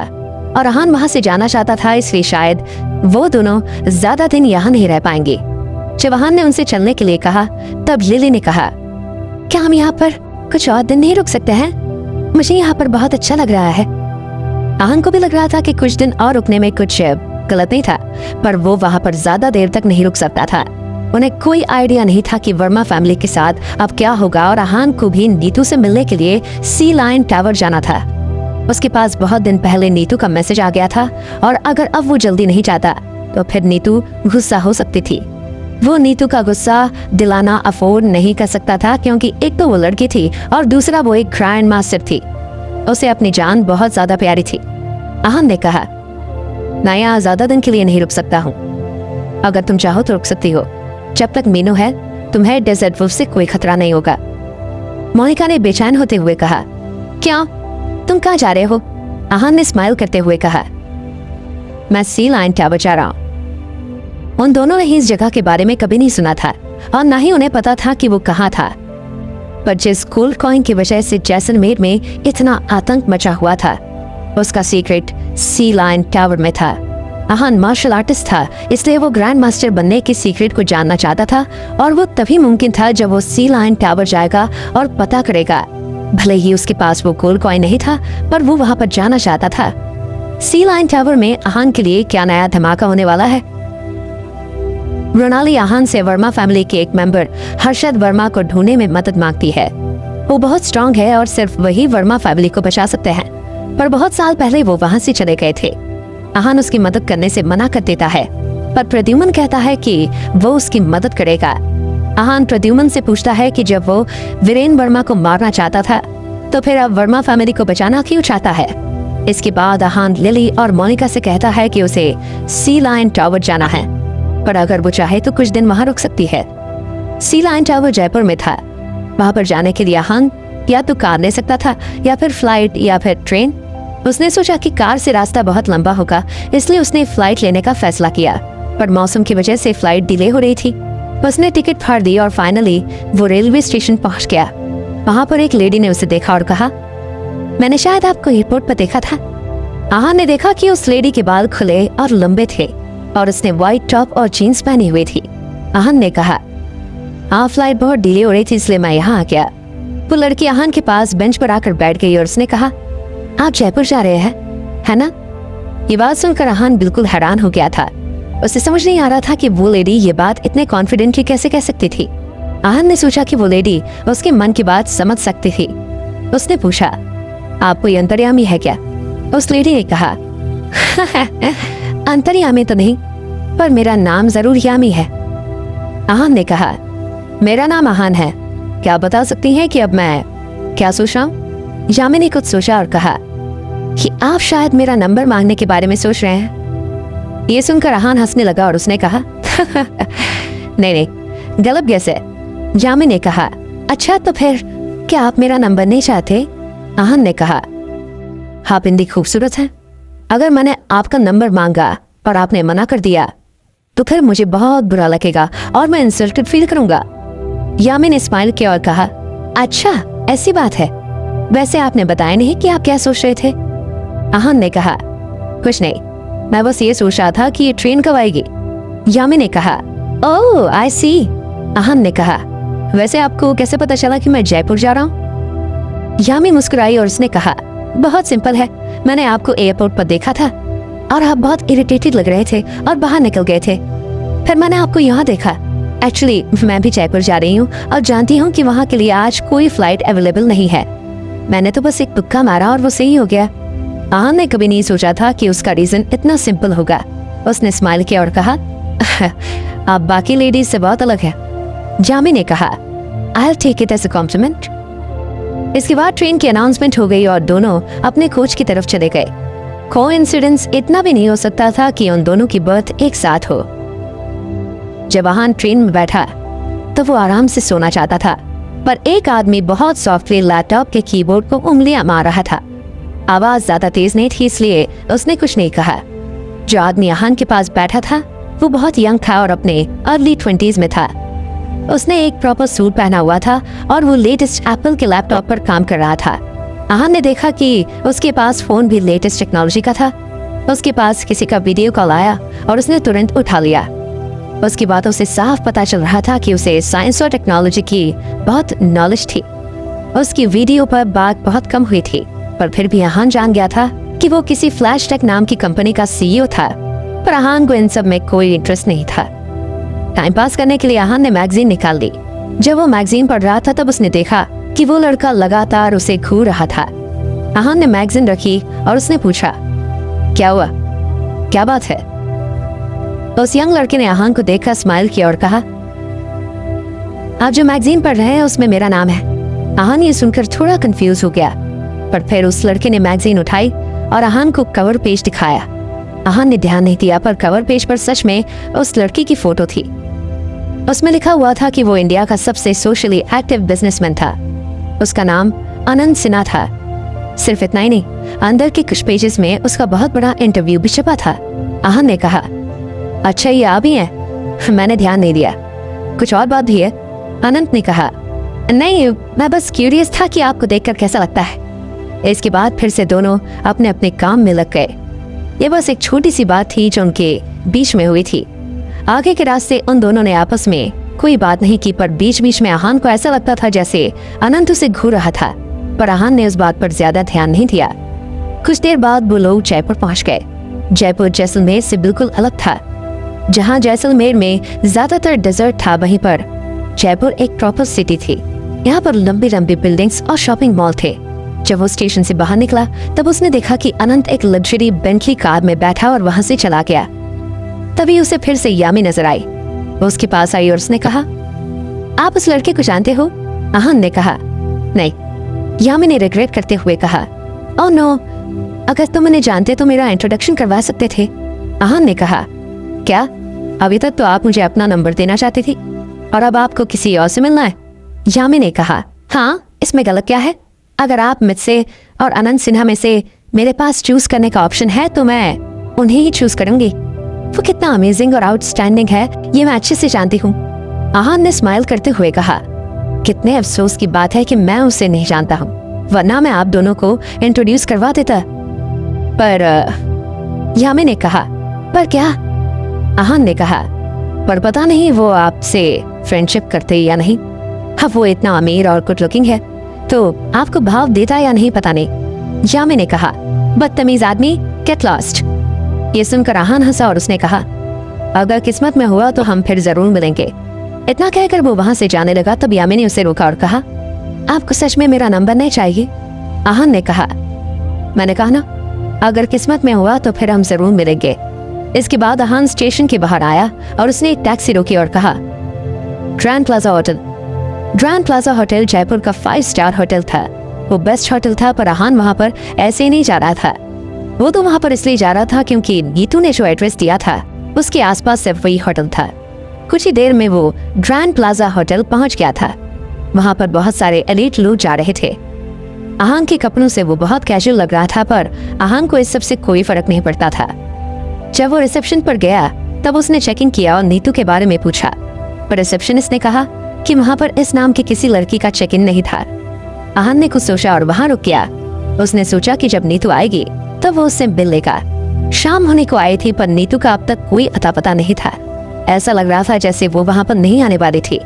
और आहान वहां से जाना चाहता था, इसलिए शायद वो दोनों ज्यादा दिन यहाँ नहीं रह पाएंगे। जब आहान ने उनसे चलने के लिए कहा तब लिली ने कहा, क्या हम यहाँ पर कुछ और दिन नहीं रुक सकते हैं? मुझे यहाँ पर बहुत अच्छा लग रहा है। आहान को भी लग रहा था कि कुछ दिन और रुकने में कुछ गलत नहीं था, पर वो वहाँ पर ज्यादा देर तक नहीं रुक सकता था। उन्हें कोई आइडिया नहीं था कि वर्मा फैमिली के साथ अब क्या होगा, और आहान को भी नीतू से मिलने के लिए सी लाइन टावर जाना था। उसके पास बहुत दिन पहले नीतू का मैसेज आ गया था, और अगर अब वो जल्दी नहीं जाता तो फिर नीतू गुस्सा हो सकती थी। वो नीतू का गुस्सा दिलाना अफोर्ड नहीं कर सकता था, क्योंकि एक तो वो लड़की थी और दूसरा वो एक ग्रैंड मास्टर थी। उसे अपनी जान बहुत ज्यादा प्यारी थी। आहान ने कहा, मैं यहाँ ज्यादा दिन के लिए नहीं रुक सकता हूँ। अगर तुम चाहो तो रुक सकती हो। जब तक मीनू है तुम्हें डेजर्ट वुल्फ से कोई खतरा नहीं होगा। मोनिका ने बेचैन होते हुए कहा, क्या तुम कहाँ जा रहे हो? आहान ने स्माइल करते हुए कहा, मैं सी लाइन टावर जा रहा हूँ। उन दोनों ने ही इस जगह के बारे में कभी नहीं सुना था और ना ही उन्हें पता था कि वो कहाँ था। पर जिस गोल्ड कॉइन की वजह से जैसलमेर में इतना आतंक मचा हुआ था, उसका सीक्रेट सी लाइन टावर में था। आहान मार्शल आर्टिस्ट था, इसलिए वो ग्रैंड मास्टर बनने के सीक्रेट को जानना चाहता था, और वो तभी मुमकिन था जब वो सी लाइन टावर जाएगा और पता करेगा। भले ही उसके पास वो गोल्ड कॉइन नहीं था, पर वो वहां पर जाना चाहता था। सी लाइन टावर में आहान के लिए क्या नया धमाका होने वाला है? मृणाली आहान से वर्मा फैमिली के एक मेंबर हर्षद वर्मा को ढूंढने में मदद मांगती है। वो बहुत स्ट्रांग है और सिर्फ वही वर्मा फैमिली को बचा सकते हैं, पर बहुत साल पहले वो वहां से चले गए थे। आहान उसकी मदद करने से मना कर देता है, पर प्रद्युम्न कहता है कि वो उसकी मदद करेगा। आहान प्रद्युम्न से पूछता है कि जब वो वीरेन वर्मा को मारना चाहता था, तो फिर अब वर्मा फैमिली को बचाना क्यों चाहता है? इसके बाद आहान लिली और मोनिका से कहता है कि उसे सी लाइन टावर जाना है, पर अगर वो चाहे तो कुछ दिन वहां रुक सकती है। सी लाइन टावर जयपुर में था। वहां पर जाने के लिए आहान या तो कार ले सकता था या फिर फ्लाइट या फिर ट्रेन। उसने सोचा कि कार से रास्ता बहुत लंबा होगा, इसलिए उसने फ्लाइट लेने का फैसला किया, पर मौसम की वजह से फ्लाइट डिले हो रही थी। उसने टिकट फाड़ दी और फाइनली वो रेलवे स्टेशन पहुंच गया। वहां पर एक लेडी ने उसे देखा और कहा, मैंने शायद आपको एयरपोर्ट पर देखा था। आहान ने देखा कि उस लेडी के बाल खुले और लंबे थे और उसने व्हाइट टॉप और जीन्स पहनी हुई थी। आहान ने कहा, हाँ, फ्लाइट बहुत डिले हो रही थी इसलिए मैं यहाँ आ गया। वो लड़की आहान के पास बेंच पर आकर बैठ गई और उसने कहा, आप जयपुर जा रहे हैं, है ना? ये बात सुनकर आहान बिल्कुल हैरान हो गया था। उसे समझ नहीं आ रहा था कि वो लेडी ये बात इतने कॉन्फिडेंटली कैसे कह सकती थी। आहान ने सोचा कि वो लेडी उसके मन की बात समझ सकती थी। उसने पूछा, आप कोई अंतर्यामी है क्या? उस लेडी ने कहा, अंतर्यामी तो नहीं, पर मेरा नाम जरूर यामी है। आहान ने कहा, मेरा नाम आहान है, क्या आप बता सकती हैं कि अब मैं क्या सोच रहा हूँ? यामी ने कुछ सोचा और कहा कि आप शायद मेरा नंबर मांगने के बारे में सोच रहे हैं। ये सुनकर आहान हंसने लगा और उसने कहा, नहीं, गलत गेस है। यामी ने कहा, अच्छा तो फिर क्या आप मेरा नंबर नहीं चाहते? आहान ने कहा, आप इंदी खूबसूरत हैं, अगर मैंने आपका नंबर मांगा और आपने मना कर दिया तो फिर मुझे बहुत बुरा लगेगा और मैं इंसल्टेड फील करूंगा। यामी ने स्माइल किया और कहा, अच्छा ऐसी बात है, वैसे आपने बताया नहीं कि आप क्या सोच रहे थे? आहान ने कहा, कुछ नहीं, मैं बस ये सोच रहा था कि ये ट्रेन कब आएगी। यामी ने कहा, ओह आई सी। आहान ने कहा, वैसे आपको कैसे पता चला कि मैं जयपुर जा रहा हूँ? यामी मुस्कुराई और उसने कहा, बहुत सिंपल है, मैंने आपको एयरपोर्ट पर देखा था और आप बहुत इरिटेटेड लग रहे थे और बाहर निकल गए थे, फिर मैंने आपको यहाँ देखा। एक्चुअली मैं भी जयपुर जा रही हूँ और जानती हूँ कि वहाँ के लिए आज कोई फ्लाइट अवेलेबल नहीं है। मैंने तो बस एक तुक्का मारा और वो सही हो गया। आहान ने कभी नहीं सोचा था कि उसका रीजन इतना सिंपल होगा। उसने स्माइल किया और कहा, आप बाकी लेडीज से बहुत अलग है। यामी ने कहा, I will take it as a compliment. इसके बाद ट्रेन की अनाउंसमेंट हो गई और दोनों अपने कोच की तरफ चले गए। कोइंसिडेंस इतना भी नहीं हो सकता था कि उन दोनों की बर्थ एक साथ हो। जब आहान ट्रेन में बैठा तो वो आराम से सोना चाहता था, पर एक आदमी बहुत सॉफ्टली लैपटॉप के कीबोर्ड को उंगलियां मार रहा था। आवाज ज्यादा तेज नहीं थी इसलिए उसने कुछ नहीं कहा। जो आदमी आहान के पास बैठा था वो बहुत यंग था और अपने अर्ली 20s में था। उसने एक प्रॉपर सूट पहना हुआ था और वो लेटेस्ट एप्पल के लैपटॉप पर काम कर रहा था। आहान ने देखा कि उसके पास फोन भी लेटेस्ट टेक्नोलॉजी का था। उसके पास किसी का वीडियो कॉल आया और उसने तुरंत उठा लिया। उसकी बातों से साफ पता चल रहा था कि उसे साइंस और टेक्नोलॉजी की बहुत नॉलेज थी। उसकी वीडियो पर बात बहुत कम हुई थी, पर फिर भी आहान जान गया था कि वो किसी फ्लैश टेक नाम की कंपनी का सीईओ था। पर आहान को इन सब में कोई इंटरेस्ट नहीं था। टाइम पास करने के लिए आहान ने मैगजीन निकाल ली। जब वो मैगजीन पढ़ रहा था तब उसने देखा कि वो लड़का लगातार उसे घूर रहा था। आहान ने मैगजीन रखी और उसने पूछा, क्या हुआ, क्या बात है? उस यंग लड़के ने आहान को देखकर स्माइल किया और कहा, आप जो मैगजीन पढ़ रहे हैं उसमें मेरा नाम है। आहान ये सुनकर थोड़ा कंफ्यूज हो गया, पर फिर उस लड़के ने मैगजीन उठाई और आहान को कवर पेज दिखाया। आहान ने ध्यान नहीं दिया, पर कवर पेज पर सच में उस लड़की की फोटो थी। उसमें लिखा हुआ था कि वो इंडिया का सबसे सोशली एक्टिव बिजनेसमैन था। उसका नाम अनंत सिन्हा था। सिर्फ इतना ही नहीं, अंदर के कुछ पेजेस में उसका बहुत बड़ा इंटरव्यू भी छपा था। आहान ने कहा, अच्छा ये आप ही हैं? मैंने ध्यान नहीं दिया। कुछ और बात भी है? अनंत ने कहा, नहीं, मैं बस क्यूरियस था कि आपको देखकर कैसा लगता है। इसके बाद फिर से दोनों अपने अपने काम में लग गए। ये बस एक छोटी सी बात थी जो उनके बीच में हुई थी। आगे के रास्ते उन दोनों ने आपस में कोई बात नहीं की, पर बीच बीच में आहान को ऐसा लगता था जैसे अनंत उसे घूर रहा था, पर आहान ने उस बात पर ज्यादा ध्यान नहीं दिया। कुछ देर बाद वो लोग जयपुर पहुंच गए। जयपुर जैसलमेर से बिल्कुल अलग था। जहां जैसलमेर में ज्यादातर डेजर्ट था, वहीं पर जयपुर एक प्रॉपर सिटी थी। यहाँ पर लंबी लंबी बिल्डिंग्स और शॉपिंग मॉल थे। जब वो स्टेशन से बाहर निकला तब उसने देखा कि अनंत एक लग्जरी बेंटली कार में बैठा और वहां से चला गया। तभी उसे फिर से यामी नजर आई। वो उसके पास आई और उसने कहा, आप उस लड़के को जानते हो? आहान ने कहा, नहीं। यामी ने रिग्रेट करते हुए कहा, ओह नो, अगर तुम उन्हें जानते तो मेरा इंट्रोडक्शन करवा सकते थे। आहान ने कहा, क्या अभी तक तो आप मुझे अपना नंबर देना चाहती थी और अब आपको किसी और से मिलना है? यामी ने कहा, हाँ, इसमें गलत क्या है? अगर आप मुझसे और अनंत सिन्हा में से मेरे पास चूज करने का ऑप्शन है तो मैं उन्हें ही चूज करूंगी। वो कितना अमेजिंग और आउटस्टैंडिंग है ये मैं अच्छे से जानती हूँ। आहान ने स्माइल करते हुए कहा, कितने अफसोस की बात है कि मैं उसे नहीं जानता हूँ, वरना मैं आप दोनों को इंट्रोड्यूस करवा देता। पर यामिन ने कहा, पर क्या? आहान ने कहा, पर पता नहीं वो आपसे फ्रेंडशिप करते या नहीं। अब वो इतना अमीर और गुड लुकिंग है तो आपको भाव देता या नहीं पता नहीं। यामिन ने कहा, बदतमीज आदमी, गेट लॉस्ट। ये सुनकर आहान हंसा और उसने कहा, अगर किस्मत में हुआ तो हम फिर जरूर मिलेंगे। इतना कहकर वो वहां से जाने लगा। तब यामिन ने उसे रोका और कहा, आपको सच में मेरा नंबर नहीं चाहिए? आहान ने कहा, मैंने कहा ना, अगर किस्मत में हुआ तो फिर हम जरूर मिलेंगे। इसके बाद आहान स्टेशन के बाहर आया और उसने एक टैक्सी रोकी और कहा, grand plaza hotel. Grand plaza hotel Jaipur का 5 स्टार होटल था। वो बेस्ट होटल था, पर आहान वहां पर ऐसे ही नहीं जा रहा था। वो तो वहां पर इसलिए जा रहा था क्योंकि नीतू ने जो एड्रेस दिया था उसके आसपास सिर्फ वही होटल था। कुछ ही देर में वो ग्रैंड प्लाजा होटल पहुंच गया था। वहां पर बहुत सारे एलीट लोग जा रहे थे। आहान के कपड़ों से वो बहुत कैजुअल लग रहा था, पर आहान को इस सब से कोई फर्क नहीं पड़ता था। जब वो रिसेप्शन पर गया तब उसने चेकिंग किया और नीतू के बारे में पूछा, पर रिसेप्शनिस्ट ने कहा कि वहां पर इस नाम की किसी लड़की का चेक इन नहीं था। आहान ने कुछ सोचा और वहां रुक गया। उसने सोचा कि जब नीतू आएगी तब वो उससे मिल लेगा। शाम होने को आई थी, पर नीतू का अब तक कोई अता पता नहीं था। ऐसा लग रहा था जैसे वो वहां पर नहीं आने वाली थी।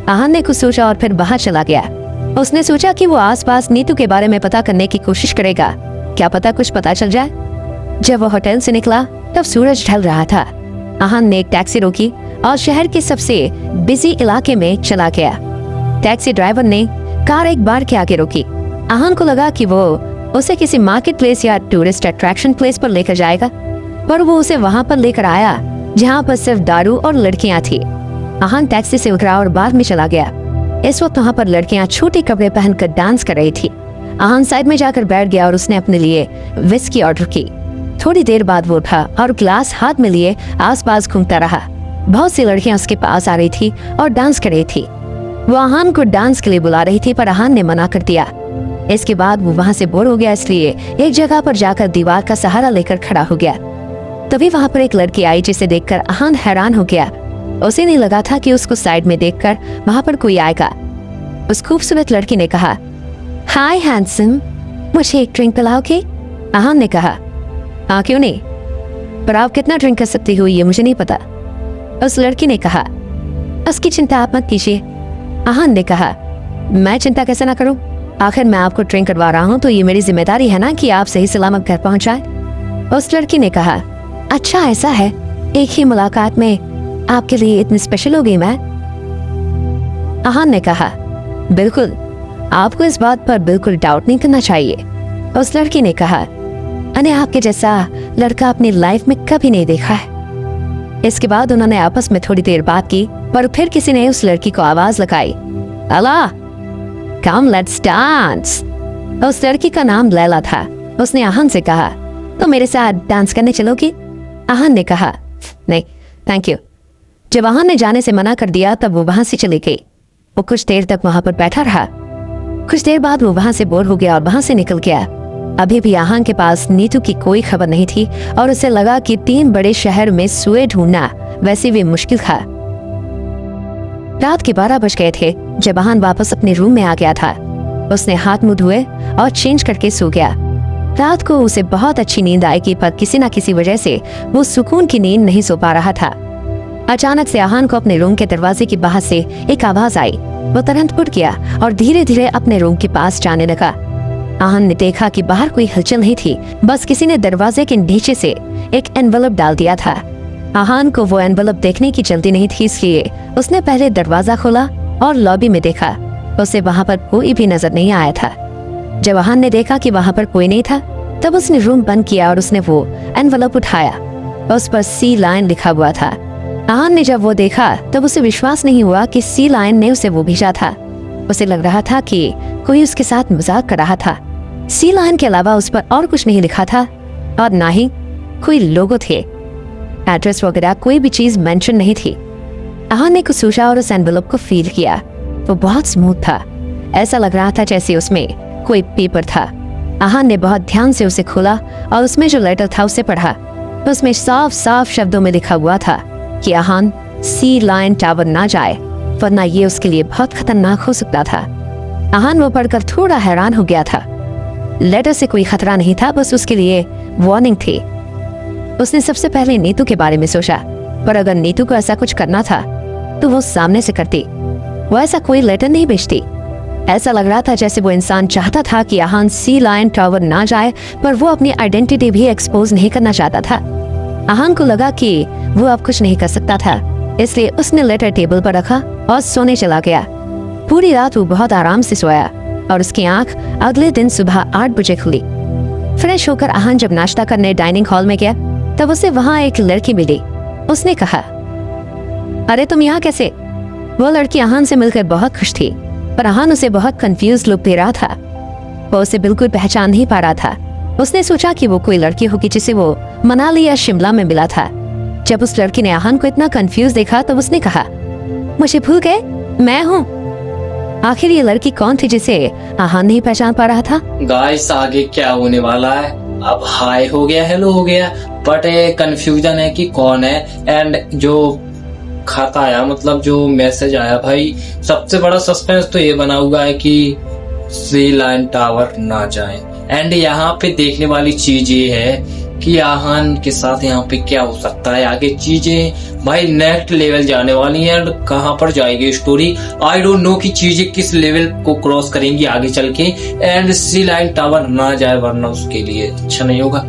आहान ने कुछ सोचा और फिर बाहर चला गया। उसने सोचा कि वो आसपास नीतू के बारे में पता करने की कोशिश करेगा, क्या पता कुछ पता चल जाए। जब वो होटल से निकला तब सूरज ढल रहा था। आहान ने एक टैक्सी रोकी और शहर के सबसे बिजी इलाके में चला गया। टैक्सी ड्राइवर ने कार एक बार के आगे रोकी। आहान को लगा कि वो उसे किसी मार्केट प्लेस या टूरिस्ट अट्रैक्शन प्लेस पर लेकर जाएगा, पर वो उसे वहां पर लेकर आया जहां पर सिर्फ दारू और लड़कियां थी। आहान टैक्सी से उतरा और बार में चला गया। इस वक्त वहां पर लड़कियां छोटे कपड़े पहनकर डांस कर रही थी। आहान साइड में जाकर बैठ गया और उसने अपने लिए विस्की ऑर्डर की। थोड़ी देर बाद वो उठा और ग्लास हाथ में लिए आसपास घूमता रहा। बहुत सी लड़कियां उसके पास आ रही थी और डांस कर रही थी। वो आहान को डांस के लिए बुला रही थी, पर आहान ने मना कर दिया। इसके बाद वो वहां से बोर हो गया, इसलिए एक जगह पर जाकर दीवार का सहारा लेकर खड़ा हो गया। तभी वहां पर एक लड़की आई जिसे देखकर आहान हैरान हो गया। उसे नहीं लगा था कि उसको साइड में देखकर वहां पर कोई आएगा। उस खूबसूरत लड़की ने कहा, हाय हैंडसम, मुझे एक ड्रिंक पिलाओगे? आहान ने कहा, हाँ क्यों नहीं, पर आप कितना ड्रिंक कर सकती हो ये मुझे नहीं पता। उस लड़की ने कहा, उसकी चिंता आप मत कीजिए। आहान ने कहा, मैं चिंता कैसे ना करूं, आखिर मैं आपको ड्रिंक करवा रहा हूं तो ये मेरी जिम्मेदारी है ना कि आप सही सलामत घर पहुंचाए। उस लड़की ने कहा, अच्छा ऐसा है, एक ही मुलाकात में आपके लिए इतनी स्पेशल हो गई मैं? आहान ने कहा, बिल्कुल, आपको इस बात पर बिल्कुल डाउट नहीं करना चाहिए। उस लड़की ने कहा, मैंने आपके जैसा लड़का अपनी लाइफ में कभी नहीं देखा है। इसके बाद उन्होंने आपस में थोड़ी देर बात की, पर फिर किसी ने उस लड़की को आवाज लगाई, अला कम लेट्स डांस। उस लड़की का नाम लैला था। उसने आहान से कहा, तो मेरे साथ डांस करने चलोगी? आहान ने कहा, नहीं थैंक यू। जब आहान ने जाने से मना कर दिया तब वो वहां से चली गई। वो कुछ देर तक वहां पर बैठा रहा। कुछ देर बाद वो वहां से बोर हो गया और वहां से निकल गया। अभी भी आहान के पास नीतू की कोई खबर नहीं थी और उसे लगा कि 3 बड़े शहर में सुए ढूंढना वैसे भी मुश्किल था। रात के 12 बज गए थे जब आहान वापस अपने रूम में आ गया था। उसने हाथ मुंह धोए और चेंज करके सो गया। रात को उसे बहुत अच्छी नींद आएगी, पर किसी न किसी वजह से वो सुकून की नींद नहीं सो पा रहा था। अचानक से आहान को अपने रूम के दरवाजे के बाहर से एक आवाज आई। वो तुरंत उठ गया और धीरे धीरे अपने रूम के पास जाने लगा। आहान ने देखा कि बाहर कोई हलचल नहीं थी, बस किसी ने दरवाजे के नीचे से एक एनवेलप डाल दिया था। आहान को वो एनवेलप देखने की जल्दी नहीं थी, इसलिए उसने पहले दरवाजा खोला और लॉबी में देखा। उसे वहां पर कोई भी नजर नहीं आया था। जब आहान ने देखा कि वहां पर कोई नहीं था, तब उसने रूम बंद किया और उसने वो एनवेलप उठाया। उस पर सी लाइन लिखा हुआ था। आहान ने जब वो देखा तब उसे विश्वास नहीं हुआ कि सी लाइन ने उसे वो भेजा था। उसे लग रहा था कि कोई उसके साथ मजाक कर रहा था। सी लाइन के अलावा उस पर और कुछ नहीं लिखा था और ना ही कोई लोगो थे। एड्रेस वगैरह कोई भी चीज मेंशन नहीं थी। आहान ने कुछ सोचा और उस एनवेलप को फील किया। वो बहुत स्मूथ था। ऐसा लग रहा था जैसे उसमें कोई पेपर था। आहान ने बहुत ध्यान से उसे खोला और उसमें जो लेटर था उसे पढ़ा। उसमें साफ साफ शब्दों में लिखा हुआ था कि आहान सी लाइन टावर ना जाए, वरना ये उसके लिए बहुत खतरनाक हो सकता था। आहान वो पढ़कर थोड़ा हैरान हो गया था। लेटर से कोई खतरा नहीं था, बस उसके लिए वार्निंग थी। उसने सबसे पहले नीतू के बारे में सोचा, पर अगर नीतू को ऐसा कुछ करना था तो वो सामने से करती। वो ऐसा कोई लेटर नहीं भेजती। ऐसा लग रहा था जैसे वो इंसान चाहता था कि आहान सी लायन टावर ना जाए, पर वो अपनी आइडेंटिटी भी एक्सपोज नहीं करना चाहता था। आहान को लगा कि वो अब कुछ नहीं कर सकता था, इसलिए उसने लेटर टेबल पर रखा और सोने चला गया। पूरी रात वो बहुत आराम से सोया और उसकी आंख अगले दिन सुबह 8 बजे खुली। फ्रेश होकर आहान जब नाश्ता करने डाइनिंग हॉल में गया तब उसे वहाँ एक लड़की मिली। उसने कहा, अरे तुम यहाँ कैसे? वो लड़की आहान से मिलकर बहुत खुश थी, पर आहान उसे बहुत कंफ्यूज लुक दे रहा था। वो उसे बिल्कुल पहचान नहीं पा रहा था। उसने सोचा कि वो कोई लड़की होगी जिसे वो मनाली या शिमला में मिला था। जब उस लड़की ने आहान को इतना कंफ्यूज देखा तब उसने कहा, मुझे भूल गए, मैं हूँ। आखिर ये लड़की कौन थी जिसे आहान नहीं पहचान पा रहा था? गाइस आगे क्या होने वाला है? अब हाय हो गया, हेलो हो गया, बट कंफ्यूजन है कि कौन है। एंड जो खाता आया, मतलब जो मैसेज आया, भाई सबसे बड़ा सस्पेंस तो ये बना हुआ है कि सी लाइन टावर ना जाए। एंड यहाँ पे देखने वाली चीज ये है कि आहान के साथ यहाँ पे क्या हो सकता है। आगे चीजें भाई नेक्स्ट लेवल जाने वाली हैं। एंड कहाँ पर जाएगी स्टोरी, आई डोंट नो कि चीजें किस लेवल को क्रॉस करेंगी आगे चल के। एंड सी लाइन टावर ना जाए, वरना उसके लिए अच्छा नहीं होगा।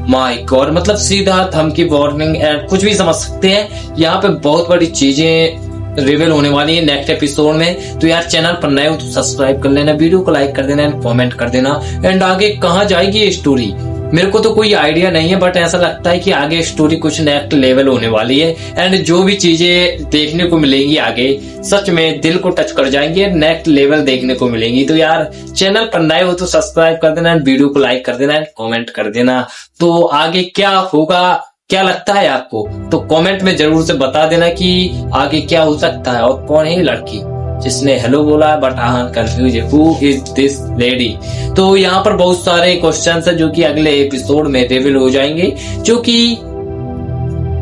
माय गॉड, मतलब सीधा धमकी, वार्निंग एंड कुछ भी समझ सकते हैं। यहाँ पे बहुत बड़ी चीजें रिवील होने वाली है नेक्स्ट एपिसोड में। तो यार चैनल पर नए हो तो सब्सक्राइब कर लेना, वीडियो को लाइक कर देना एंड कमेंट कर देना। एंड आगे कहाँ जाएगी ये स्टोरी मेरे को तो कोई आइडिया नहीं है, बट ऐसा लगता है कि आगे स्टोरी कुछ नेक्स्ट लेवल होने वाली है। एंड जो भी चीजें देखने को मिलेंगी आगे सच में दिल को टच कर जाएंगे, नेक्स्ट लेवल देखने को मिलेंगी। तो यार चैनल पर नए हो तो सब्सक्राइब कर देना एंड वीडियो को लाइक कर देना एंड कमेंट कर देना। तो आगे क्या होगा, क्या लगता है आपको, तो कमेंट में जरूर से बता देना कि आगे क्या हो सकता है और कौन है लड़की जिसने हेलो बोला बट आहान कंफ्यूज है, हु इज दिस लेडी। तो यहाँ पर बहुत सारे क्वेश्चंस है जो कि अगले एपिसोड में रिवील हो जाएंगे, जो कि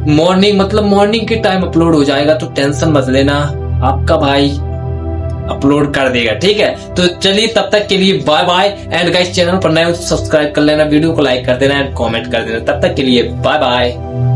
मॉर्निंग के टाइम अपलोड हो जाएगा। तो टेंशन मत लेना, आपका भाई अपलोड कर देगा, ठीक है। तो चलिए तब तक के लिए bye bye. And guys channel पर नए हो तो सब्सक्राइब कर लेना, वीडियो को लाइक कर देना एंड कमेंट कर देना। तब तक के लिए बाय बाय।